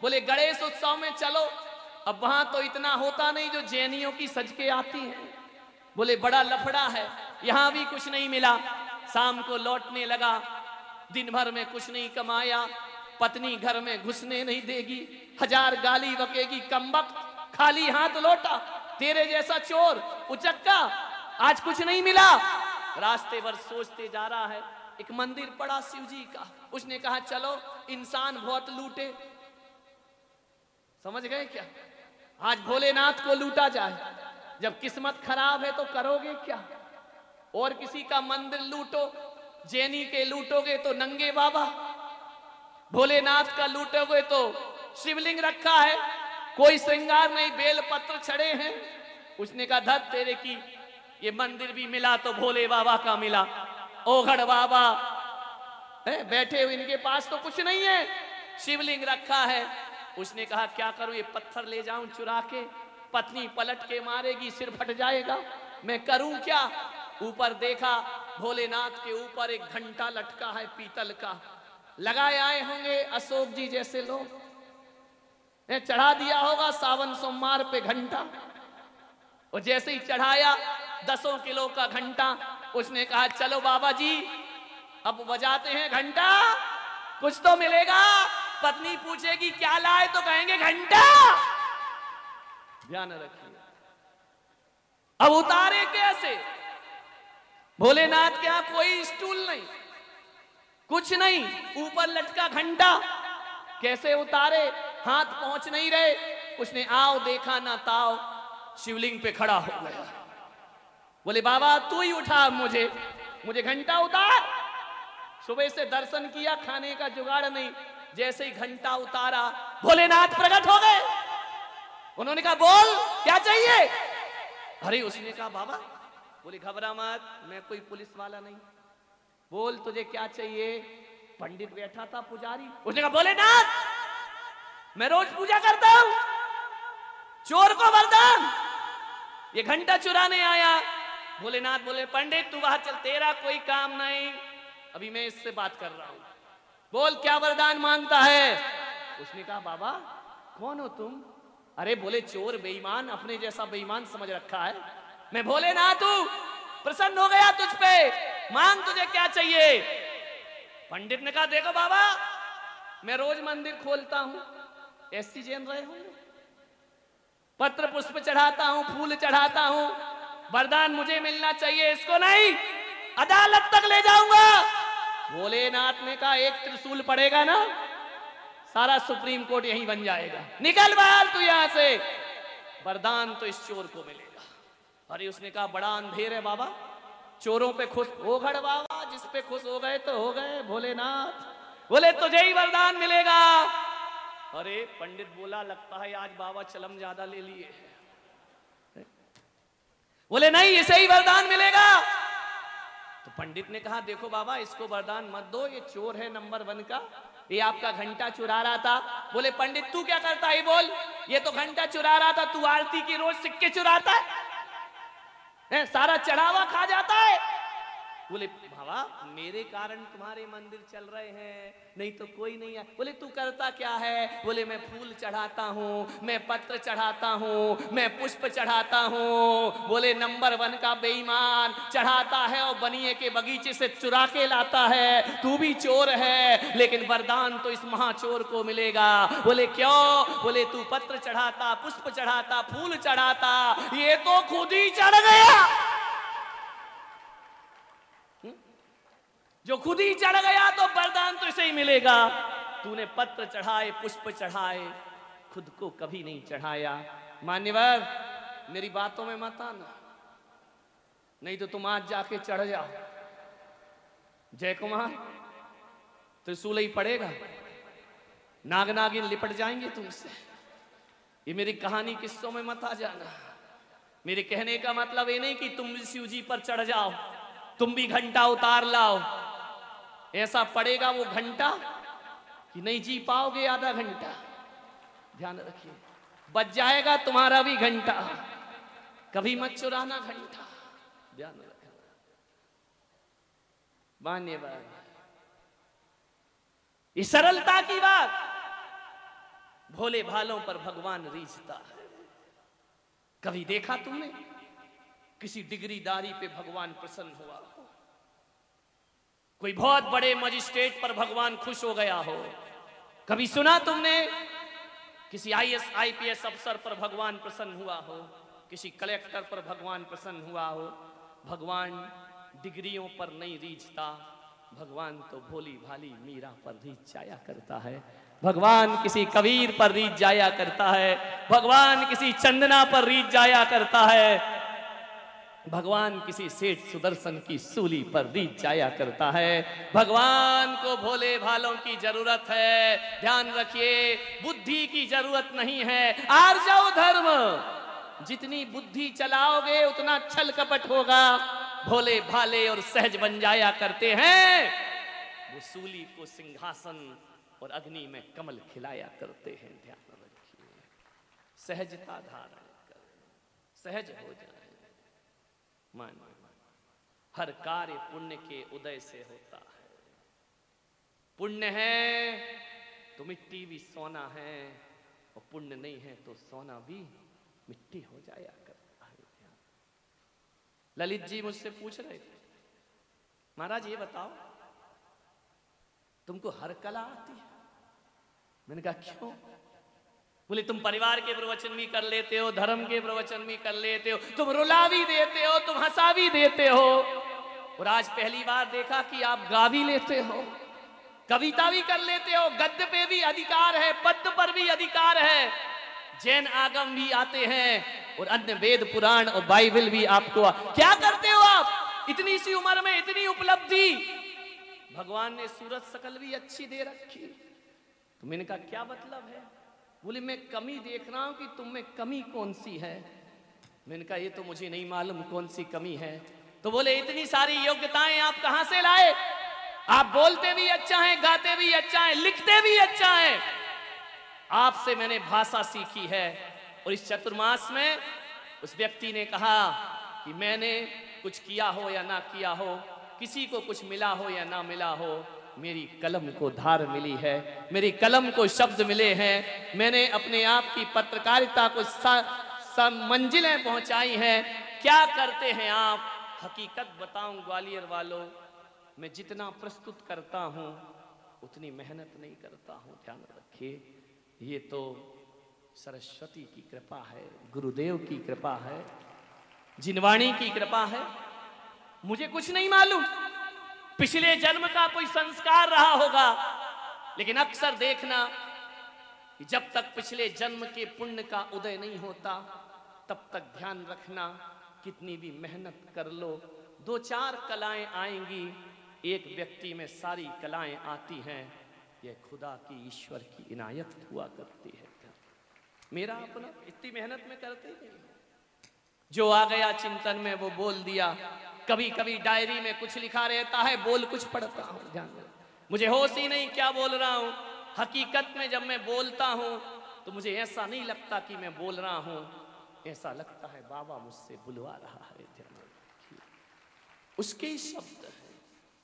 A: बोले गणेश उत्सव में चलो, अब वहां तो इतना होता नहीं जो जैनियों की सज के आती है। बोले बड़ा लफड़ा है, यहां भी कुछ नहीं मिला। शाम को लौटने लगा, दिन भर में कुछ नहीं कमाया, पत्नी घर में घुसने नहीं देगी, 1000 गाली बकेगी, कमबख्त, खाली हाथ लौटा, तेरे जैसा चोर उचक्का, आज कुछ नहीं मिला। रास्ते भर सोचते जा रहा है, एक मंदिर पड़ा शिव जी का, उसने कहा चलो इंसान बहुत लूटे। समझ गए क्या? आज भोलेनाथ को लूटा जाए। जब किस्मत खराब है तो करोगे क्या? और किसी का मंदिर लूटो, जैनी के लूटोगे तो नंगे बाबा, भोलेनाथ का लूटोगे तो शिवलिंग रखा है, कोई श्रृंगार नहीं, बेल पत्र छड़े हैं। उसने कहा धत तेरे की, ये मंदिर भी मिला तो भोले बाबा का मिला। ओघड़ बाबा है बैठे हुए, इनके पास तो कुछ नहीं है, शिवलिंग रखा है। उसने कहा क्या करूं, ये पत्थर ले जाऊं चुरा के, पत्नी पलट के मारेगी, सिर फट जाएगा, मैं करूं क्या? ऊपर देखा, भोलेनाथ के ऊपर एक घंटा लटका है पीतल का, लगाए आए होंगे अशोक जी जैसे लोग, चढ़ा दिया होगा सावन सोमवार पे घंटा। और जैसे ही चढ़ाया 10 किलो का घंटा, उसने कहा चलो बाबा जी अब बजाते हैं घंटा, कुछ तो मिलेगा। पत्नी पूछेगी क्या लाए, तो कहेंगे घंटा। ध्यान रखिए, अब उतारे कैसे? भोलेनाथ के यहां कोई स्टूल नहीं, कुछ नहीं, ऊपर लटका घंटा, कैसे उतारे? हाथ पहुंच नहीं रहे। उसने आओ देखा ना ताओ, शिवलिंग पे खड़ा हो गया। बोले बाबा तू ही उठा मुझे घंटा उतार। सुबह से दर्शन किया, खाने का जुगाड़ नहीं, जैसे ही घंटा उतारा भोलेनाथ प्रकट हो गए। उन्होंने कहा बोल क्या चाहिए? अरे उसने कहा बाबा, बोले घबरा मत, मैं कोई पुलिस वाला नहीं, बोल तुझे क्या चाहिए? पंडित बैठा था पुजारी, उसने कहा भोलेनाथ मैं रोज पूजा करता हूं, चोर को वरदान, ये घंटा चुराने आया। भोलेनाथ बोले पंडित तू बाहर चल, तेरा कोई काम नहीं, अभी मैं इससे बात कर रहा हूं, बोल क्या वरदान मांगता है। उसने कहा बाबा कौन हो तुम? अरे बोले चोर बेईमान, अपने जैसा बेईमान समझ रखा है, मैं भोलेनाथ हूं, प्रसन्न हो गया तुझ पे, मांग तुझे क्या चाहिए। पंडित ने कहा देखो बाबा मैं रोज मंदिर खोलता हूं, ऐसी जान रहे होंगे, पत्र पुष्प चढ़ाता हूं, फूल चढ़ाता हूं, वरदान मुझे मिलना चाहिए, इसको नहीं अदालत तक ले जाऊंगा। भोलेनाथ ने कहा एक त्रिशूल पड़ेगा ना, सारा सुप्रीम कोर्ट यहीं बन जाएगा, निकल बाहर तू यहां से, वरदान तो इस चोर को मिलेगा। अरे उसने कहा बड़ा अंधेर है बाबा, चोरों पे खुश हो गए बाबा, जिस पे खुश हो गए तो हो गए। भोलेनाथ बोले तुझे ही वरदान मिलेगा। अरे पंडित बोला लगता है आज बाबा चलम ज्यादा ले लिए। बोले नहीं इसे ही वरदान मिलेगा। तो पंडित ने कहा देखो बाबा इसको वरदान मत दो, ये चोर है नंबर 1 का, ये आपका घंटा चुरा रहा था। बोले पंडित तू क्या करता है? बोल ये तो घंटा चुरा रहा था, तू आरती की रोज सिक्के चुराता है, सारा चढ़ावा खा जाता है। बोले बाबा मेरे कारण तुम्हारे मंदिर चल रहे हैं, नहीं तो कोई नहीं है। बोले तू करता क्या है? बोले मैं फूल चढ़ाता हूँ, मैं पत्र चढ़ाता हूँ, मैं पुष्प चढ़ाता हूँ। बोले नंबर 1 का बेईमान, चढ़ाता है और बनिए के बगीचे से चुरा के लाता है, तू भी चोर है, लेकिन वरदान तो इस महाचोर को मिलेगा। बोले क्यों? बोले तू पत्र चढ़ाता, पुष्प चढ़ाता, फूल चढ़ाता, ये तो खुद ही चढ़ गया, जो खुद ही चढ़ गया तो वरदान तो इसे ही मिलेगा। तूने पत्र चढ़ाए, पुष्प चढ़ाए, खुद को कभी नहीं चढ़ाया। मान्यवर मेरी बातों में मत आना, नहीं तो तुम आज जाके चढ़ जाओ। जय कुमार त्रिशूल ही पड़ेगा, नाग नागिन लिपट जाएंगे तुमसे। ये मेरी कहानी किस्सों में मत आ जाना। मेरे कहने का मतलब ये नहीं कि तुम भी शिव जी पर चढ़ जाओ, तुम भी घंटा उतार लाओ, ऐसा पड़ेगा वो घंटा कि नहीं जी पाओगे आधा घंटा। ध्यान रखिए बच जाएगा तुम्हारा भी घंटा, कभी मत चुराना घंटा, ध्यान रखना। मान्यवर इस सरलता की बात, भोले भालों पर भगवान रीझता है। कभी देखा तुमने किसी डिग्रीदारी पे भगवान प्रसन्न हुआ हो? कोई बहुत बड़े मजिस्ट्रेट पर भगवान खुश हो गया हो? कभी सुना तुमने किसी IAS IPS अफसर पर भगवान प्रसन्न हुआ हो? किसी कलेक्टर पर भगवान प्रसन्न हुआ हो? भगवान डिग्रियों पर नहीं रीझता, भगवान तो भोली भाली मीरा पर रीझ जाया करता है, भगवान किसी कबीर पर रीझ जाया करता है, भगवान किसी चंदना पर रीझ जाया करता है, भगवान किसी सेठ सुदर्शन की सूली पर रीझ जाया करता है। भगवान को भोले भालों की जरूरत है। ध्यान रखिए बुद्धि की जरूरत नहीं है। आर्जव धर्म, जितनी बुद्धि चलाओगे उतना छल कपट होगा। भोले भाले और सहज बन जाया करते हैं, वो सूली को सिंहासन और अग्नि में कमल खिलाया करते हैं। ध्यान रखिए सहजता धारण कर, सहज हो जाए। मान हर कार्य पुण्य के उदय से होता है। पुण्य है तो मिट्टी भी सोना है, और पुण्य नहीं है तो सोना भी मिट्टी हो जाया करता है। ललित जी मुझसे पूछ रहे थे महाराज ये बताओ तुमको हर कला आती है? मैंने कहा क्यों? बोले तुम परिवार के प्रवचन भी कर लेते हो, धर्म के प्रवचन भी कर लेते हो, तुम रुला भी देते हो, तुम हंसा भी देते हो, और आज पहली बार देखा कि आप गा भी लेते हो, कविता भी कर लेते हो, गद्य पे भी अधिकार है, पद्य पर भी अधिकार है, जैन आगम भी आते हैं और अन्य वेद पुराण और बाइबल भी आपको। क्या करते हो आप इतनी सी उम्र में इतनी उपलब्धि? भगवान ने सूरत शकल भी अच्छी दे रखी। तो मैंने कहा क्या मतलब है? बोले मैं कमी देख रहा हूं कि तुम में कमी कौन सी है। मैंने कहा ये तो मुझे नहीं मालूम कौन सी कमी है। तो बोले इतनी सारी योग्यताएं आप कहां से लाए? आप बोलते भी अच्छा है, गाते भी अच्छा है, लिखते भी अच्छा है, आपसे मैंने भाषा सीखी है। और इस चतुर्मास में उस व्यक्ति ने कहा कि मैंने कुछ किया हो या ना किया हो, किसी को कुछ मिला हो या ना मिला हो, मेरी कलम को धार मिली है, मेरी कलम को शब्द मिले हैं, मैंने अपने आप की पत्रकारिता को मंजिलें पहुंचाई हैं। क्या करते हैं आप? हकीकत बताऊं ग्वालियर वालों, मैं जितना प्रस्तुत करता हूं उतनी मेहनत नहीं करता हूं, ध्यान रखिए। ये तो सरस्वती की कृपा है, गुरुदेव की कृपा है, जिनवाणी की कृपा है। मुझे कुछ नहीं मालूम, पिछले जन्म का कोई संस्कार रहा होगा, लेकिन अक्सर देखना कि जब तक पिछले जन्म के पुण्य का उदय नहीं होता तब तक ध्यान रखना, कितनी भी मेहनत कर लो, दो चार कलाएं आएंगी, एक व्यक्ति में सारी कलाएं आती हैं। यह खुदा की, ईश्वर की इनायत हुआ करती है। मेरा अपना इतनी मेहनत में करते ही नहीं, जो आ गया चिंतन में वो बोल दिया। कभी कभी डायरी में कुछ लिखा रहता है, बोल कुछ पढ़ता हूं, ध्यान रखना। मुझे होश ही नहीं क्या बोल रहा हूं। हकीकत में जब मैं बोलता हूं तो मुझे ऐसा नहीं लगता कि मैं बोल रहा हूं, ऐसा लगता है बाबा मुझसे बुलवा रहा है। ध्यान रखिए, उसके ही शब्द है,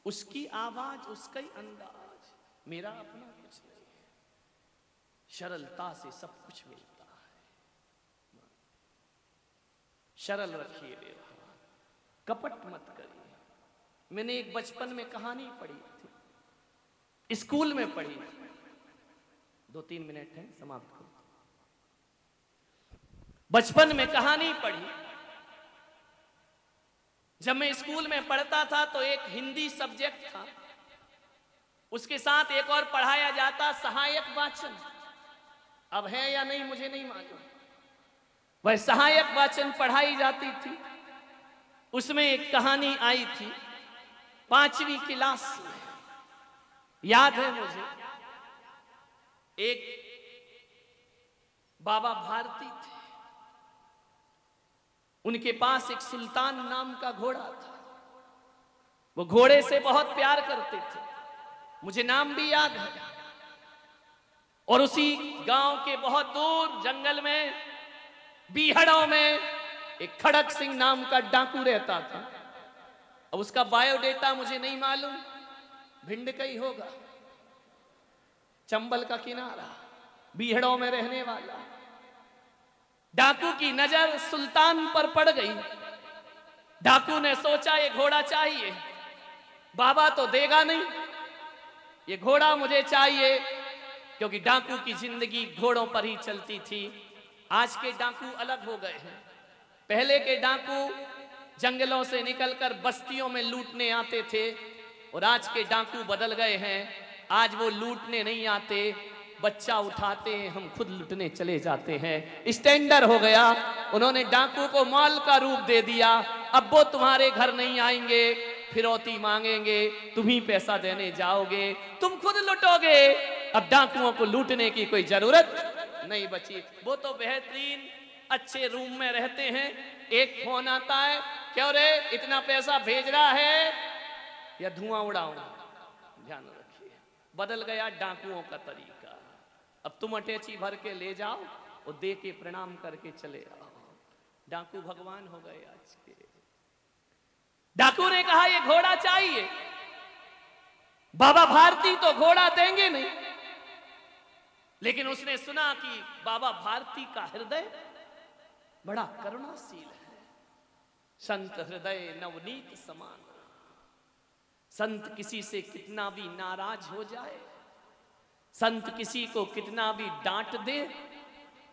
A: उसकी आवाज, उसका ही अंदाज, मेरा अपना कुछ नहीं है। सरलता से सब कुछ मिलता है। सरल रखिए व्यवहार, कपट मत करिए। मैंने एक बचपन में कहानी पढ़ी थी, स्कूल में पढ़ी थी। 2-3 मिनट है, समाप्त करो। बचपन में कहानी पढ़ी। जब मैं स्कूल में पढ़ता था तो एक हिंदी सब्जेक्ट था, उसके साथ एक और पढ़ाया जाता सहायक वाचन। अब है या नहीं मुझे नहीं मालूम, वह सहायक वाचन पढ़ाई जाती थी। उसमें एक कहानी आई थी 5वीं क्लास में, याद है मुझे। एक बाबा भारती थे, उनके पास एक सुल्तान नाम का घोड़ा था। वो घोड़े से बहुत प्यार करते थे, मुझे नाम भी याद है। और उसी गांव के बहुत दूर जंगल में, बीहड़ों में, एक खड़क सिंह नाम का डाकू रहता था। अब उसका बायोडेटा मुझे नहीं मालूम, भिंड का ही होगा, चंबल का किनारा, बीहड़ों में रहने वाला। डाकू की नजर सुल्तान पर पड़ गई। डाकू ने सोचा ये घोड़ा चाहिए, बाबा तो देगा नहीं, ये घोड़ा मुझे चाहिए, क्योंकि डाकू की जिंदगी घोड़ों पर ही चलती थी। आज के डाकू अलग हो गए हैं। पहले के डाकू जंगलों से निकलकर बस्तियों में लूटने आते थे, और आज के डाकू बदल गए हैं। आज वो लूटने नहीं आते, बच्चा उठाते हैं, हम खुद लूटने चले जाते हैं। स्टैंडर्ड हो गया। उन्होंने डाकू को माल का रूप दे दिया। अब वो तुम्हारे घर नहीं आएंगे, फिरौती मांगेंगे, तुम ही पैसा देने जाओगे, तुम खुद लुटोगे। अब डाकुओं को लूटने की कोई जरूरत नहीं बची। वो तो बेहतरीन अच्छे रूम में रहते हैं, एक फोन आता है, क्यों रे इतना पैसा भेज रहा है या धुआं उड़ाऊं। ध्यान रखिए, बदल गया डाकुओं का तरीका। अब तुम अटैची भर के ले जाओ और दे के प्रणाम करके चले आओ। डाकू भगवान हो गए आज के। डाकू ने कहा ये घोड़ा चाहिए। बाबा भारती तो घोड़ा देंगे नहीं, लेकिन उसने सुना कि बाबा भारती का हृदय बड़ा करुणाशील है। संत हृदय नवनीत समान। संत किसी से कितना भी नाराज हो जाए, संत किसी को कितना भी डांट दे,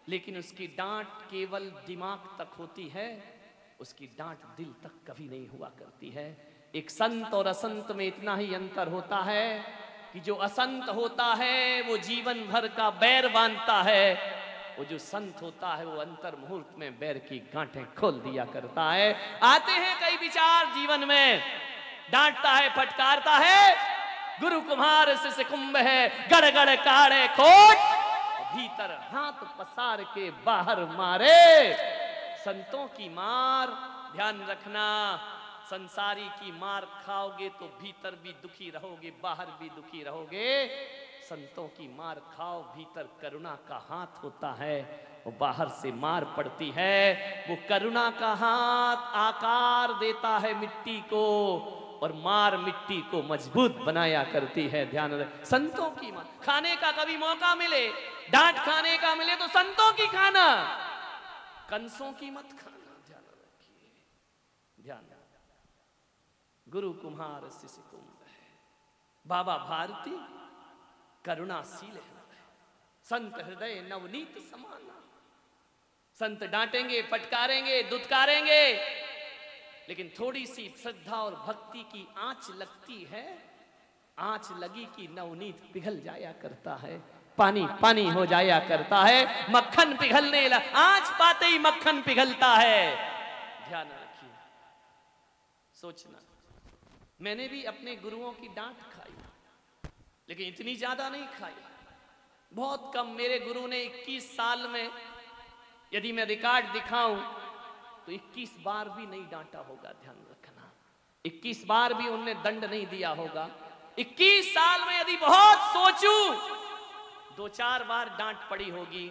A: लेकिन उसकी डांट केवल दिमाग तक होती है, उसकी डांट दिल तक कभी नहीं हुआ करती है। एक संत और असंत में इतना ही अंतर होता है कि जो असंत होता है वो जीवन भर का बैर बांधता है, वो जो संत होता है वो अंतर मुहूर्त में बैर की गांठें खोल दिया करता है। आते हैं कई विचार जीवन में, डांटता है, फटकारता है, गुरु कुम्हार से कुंभ है, गड़ गड़ काढ़े कोट, भीतर हाथ पसार के बाहर मारे। संतों की मार, ध्यान रखना, संसारी की मार खाओगे तो भीतर भी दुखी रहोगे, बाहर भी दुखी रहोगे। संतों की मार खाओ, भीतर करुणा का हाथ होता है, वो बाहर से मार पड़ती है। वो करुणा का हाथ आकार देता है मिट्टी को, और मार मिट्टी को मजबूत बनाया करती है। ध्यान रहे, संतों की मार खाने का कभी मौका मिले, डांट खाने का मिले तो संतों की खाना, कंसों की मत खाना। ध्यान रखिए, ध्यान। गुरु कुम्हार शिष्य कुंभ है, बाबा भारती करुणाशील है, संत हृदय नवनीत समाना। संत डांटेंगे, फटकारेंगे, दुत्कारेंगे, लेकिन थोड़ी सी श्रद्धा और भक्ति की आंच लगती है, आंच लगी कि नवनीत पिघल जाया करता है, पानी पानी हो जाया करता है, मक्खन पिघलने आंच पाते ही मक्खन पिघलता है। ध्यान रखिए, सोचना, मैंने भी अपने गुरुओं की डांट खाई, लेकिन इतनी ज्यादा नहीं खाई, बहुत कम। मेरे गुरु ने 21 साल में, यदि मैं रिकॉर्ड दिखाऊं तो 21 बार भी नहीं डांटा होगा। ध्यान रखना, 21 बार भी उन्होंने दंड नहीं दिया होगा। 21 साल में यदि बहुत सोचूं, 2-4 बार डांट पड़ी होगी।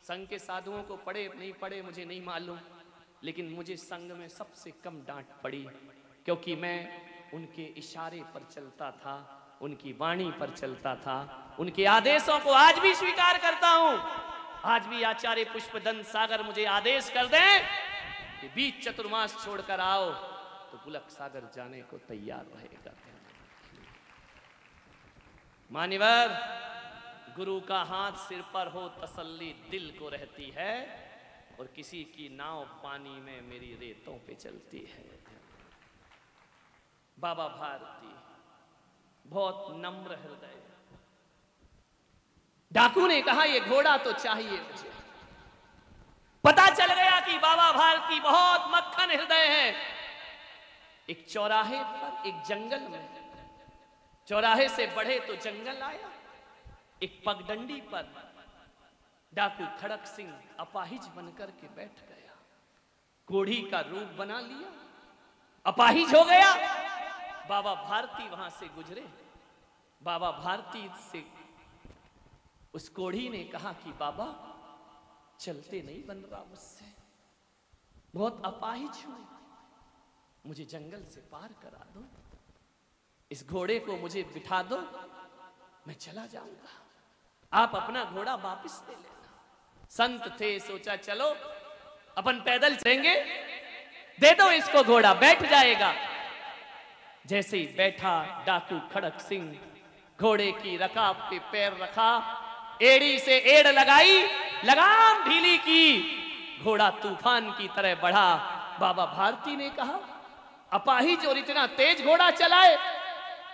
A: संघ के साधुओं को पड़े नहीं पड़े मुझे नहीं मालूम, लेकिन मुझे संघ में सबसे कम डांट पड़ी, क्योंकि मैं उनके इशारे पर चलता था, उनकी वाणी पर चलता था, उनके आदेशों को आज भी स्वीकार करता हूं। आज भी आचार्य पुष्पदंत सागर मुझे आदेश कर दें कि बीच चतुर्मास छोड़कर आओ, तो पुलक सागर जाने को तैयार रहेगा। मान्यवर, गुरु का हाथ सिर पर हो तसल्ली दिल को रहती है, और किसी की नाव पानी में मेरी रेतों पे चलती है। बाबा भारती बहुत नम्र हृदय। डाकू ने कहा ये घोड़ा तो चाहिए मुझे। पता चल गया कि बाबा भारती बहुत मक्खन हृदय है। एक चौराहे पर, एक जंगल में, चौराहे से बढ़े तो जंगल आया, एक पगडंडी पर डाकू खड़क सिंह अपाहिज बनकर के बैठ गया, कोढ़ी का रूप बना लिया, अपाहिज हो गया। बाबा भारती वहां से गुजरे, बाबा भारती से उस कोढ़ी ने कहा कि बाबा चलते नहीं बन रहा मुझसे, बहुत अपाहिज हूं, मुझे जंगल से पार करा दो, इस घोड़े को मुझे बिठा दो, मैं चला जाऊंगा, आप अपना घोड़ा वापस ले लेना। संत थे, सोचा चलो अपन पैदल चलेंगे, दे दो इसको घोड़ा, बैठ जाएगा। जैसे ही बैठा डाकू खड़क सिंह, घोड़े की रकाब पे पैर रखा, एड़ी से एड़ लगाई, लगाम ढीली की, घोड़ा तूफान की तरह बढ़ा। बाबा भारती ने कहा अपाहिज और इतना तेज घोड़ा चलाए।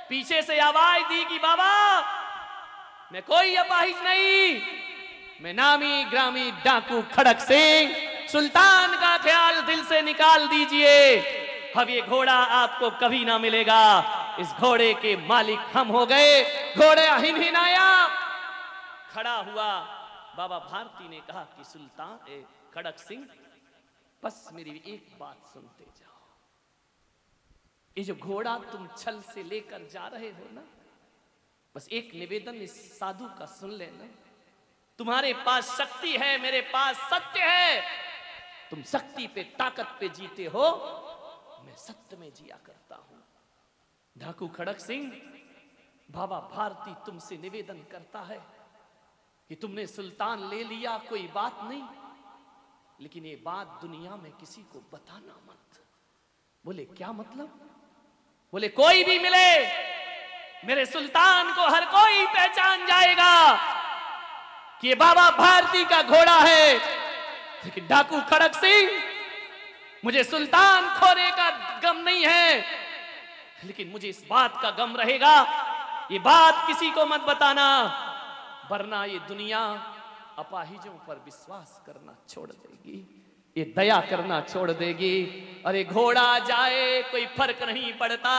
A: पीछे से आवाज दी कि बाबा मैं कोई अपाहिज नहीं, मैं नामी ग्रामी डाकू खड़क सिंह, सुल्तान का ख्याल दिल से निकाल दीजिए, अब ये घोड़ा आपको कभी ना मिलेगा, इस घोड़े के मालिक हम हो गए। घोड़ा हिनहिनाया, खड़ा हुआ। बाबा भारती ने कहा कि सुल्तान खड़क सिंह, बस मेरी एक बात सुनते जाओ, ये जो घोड़ा तुम छल से लेकर जा रहे हो ना, बस एक निवेदन इस साधु का सुन लेना, तुम्हारे पास शक्ति है, मेरे पास सत्य है, तुम शक्ति पे ताकत पे जीते हो, मैं सत्य में जिया करता हूं। डाकू खड़क सिंह, बाबा भारती तुमसे निवेदन करता है कि तुमने सुल्तान ले लिया, कोई बात नहीं, लेकिन ये बात दुनिया में किसी को बताना मत। बोले क्या मतलब? बोले कोई भी मिले मेरे सुल्तान को हर कोई पहचान जाएगा कि ये बाबा भारती का घोड़ा है। लेकिन डाकू खड़क सिंह, मुझे सुल्तान खोने का गम नहीं है, लेकिन मुझे इस बात का गम रहेगा, ये बात किसी को मत बताना, वरना ये दुनिया अपाहिजों पर विश्वास करना छोड़ देगी, ये दया करना छोड़ देगी। अरे घोड़ा जाए कोई फर्क नहीं पड़ता,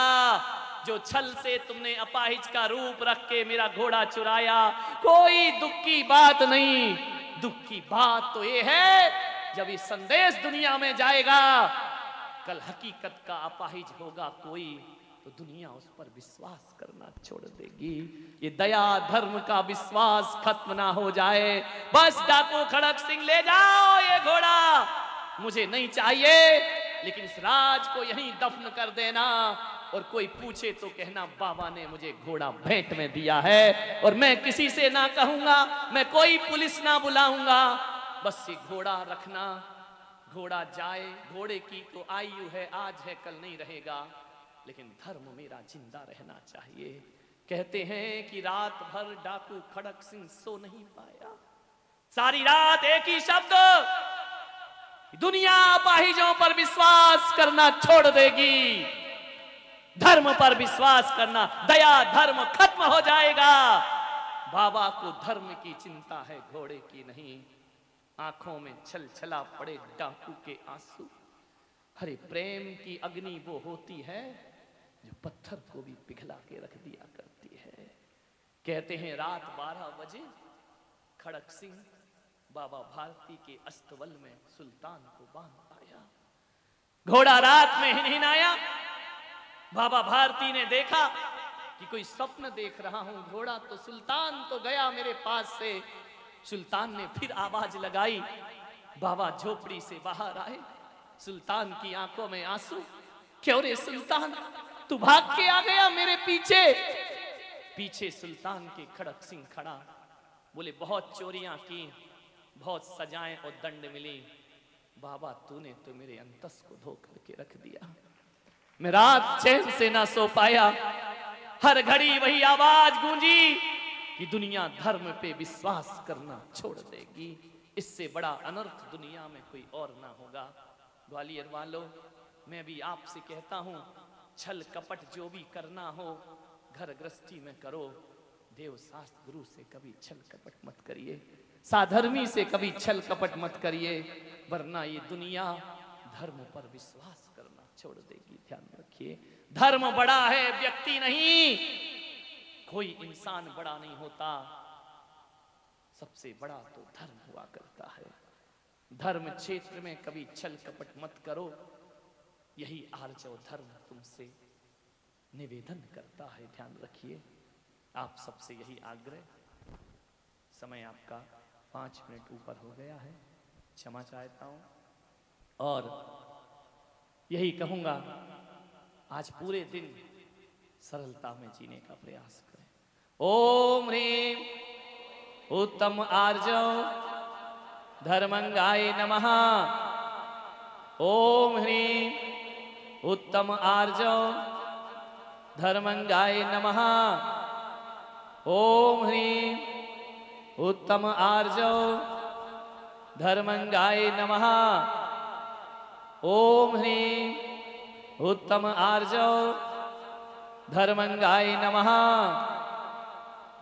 A: जो छल से तुमने अपाहिज का रूप रख के मेरा घोड़ा चुराया, कोई दुख की बात नहीं। दुख की बात तो ये है जब ये संदेश दुनिया में जाएगा, कल हकीकत का अपाहिज होगा कोई, तो तो दुनिया उस पर विश्वास करना छोड़ देगी। ये दया धर्म का विश्वास खत्म ना हो जाए। बस डाकू खड़क सिंह ले जाओ ये घोड़ा, मुझे नहीं चाहिए, लेकिन इस राज को यहीं दफन कर देना। और कोई पूछे तो कहना बाबा ने मुझे घोड़ा भेंट में दिया है, और मैं किसी से ना कहूंगा, मैं कोई पुलिस ना बुलाऊंगा। बस ये घोड़ा रखना, घोड़ा जाए, घोड़े की तो आयु है, आज है कल नहीं रहेगा, लेकिन धर्म मेरा जिंदा रहना चाहिए। कहते हैं कि रात भर डाकू खड़क सिंह सो नहीं पाया। सारी रात एक ही शब्द, दुनिया अपाहिजों पर विश्वास करना छोड़ देगी, धर्म पर विश्वास करना, दया धर्म खत्म हो जाएगा। बाबा को धर्म की चिंता है, घोड़े की नहीं। आंखों में छल छला पड़े डाकू के आंसू। हरे प्रेम की अग्नि वो होती है जो पत्थर को भी पिघला के रख दिया करती है। कहते हैं रात 12 बजे खड़क सिंह बाबा भारती के अस्तबल में सुल्तान को बांध आया। घोड़ा रात में हिनहिनाया। बाबा भारती ने देखा कि कोई स्वप्न देख रहा हूं, घोड़ा तो सुल्तान तो गया मेरे पास से। सुल्तान ने फिर आवाज लगाई। बाबा झोपड़ी से बाहर आए, सुल्तान की आंखों में आंसू। क्यों रे सुल्तान, तू भाग के आ गया मेरे पीछे? पीछे सुल्तान के खड़क सिंह खड़ा। बोले बहुत चोरियां की, बहुत सजाएं और दंड मिली, बाबा तूने तो मेरे अंतस को धो करके रख दिया। मैं रात चैन से ना सो पाया। हर घड़ी वही आवाज गूंजी कि दुनिया धर्म पे विश्वास करना छोड़ देगी। इससे बड़ा अनर्थ दुनिया में कोई और ना होगा। ग्वालियर वालों, मैं भी आपसे कहता हूं, छल कपट जो भी करना हो घर गृहस्थी में करो। देव शास्त्र गुरु से कभी छल कपट मत करिए, साधर्मी से कभी छल कपट मत करिए, वरना ये दुनिया धर्म पर विश्वास करना छोड़ देगी। ध्यान रखिए, धर्म बड़ा है, व्यक्ति नहीं। कोई इंसान बड़ा नहीं होता, सबसे बड़ा तो धर्म हुआ करता है। धर्म क्षेत्र में कभी छल कपट मत करो, यही आर्जव धर्म तुमसे निवेदन करता है। ध्यान रखिए, आप सबसे यही आग्रह। समय आपका 5 मिनट ऊपर हो गया है, क्षमा चाहता हूं। और यही कहूंगा, आज पूरे दिन सरलता में जीने का प्रयास करें। ओम ह्रीम उत्तम आर्जव धर्मंगाय नमः। ओम ह्रीम उत्तम आर्जव धर्मंगाय नमः। ओम ह्रीम उत्तम आर्जव धर्मंगाय नमः। ओम ह्रीम उत्तम आर्जव धर्मंगाय नमः।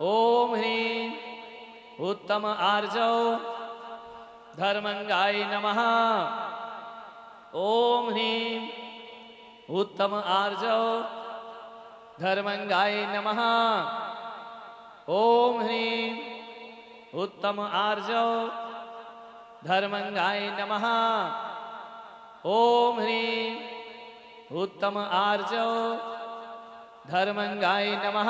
A: ओम ह्रीम उत्तम आर्जव धर्मंगाय नमः। ओम ह्रीम उत्तम आर्जव धर्मंगाय नमः। ओम ह्रीम उत्तम आर्जव धर्मंगाय नमः। ओम ह्रीम उत्तम आर्जव धर्मंगाय नमः।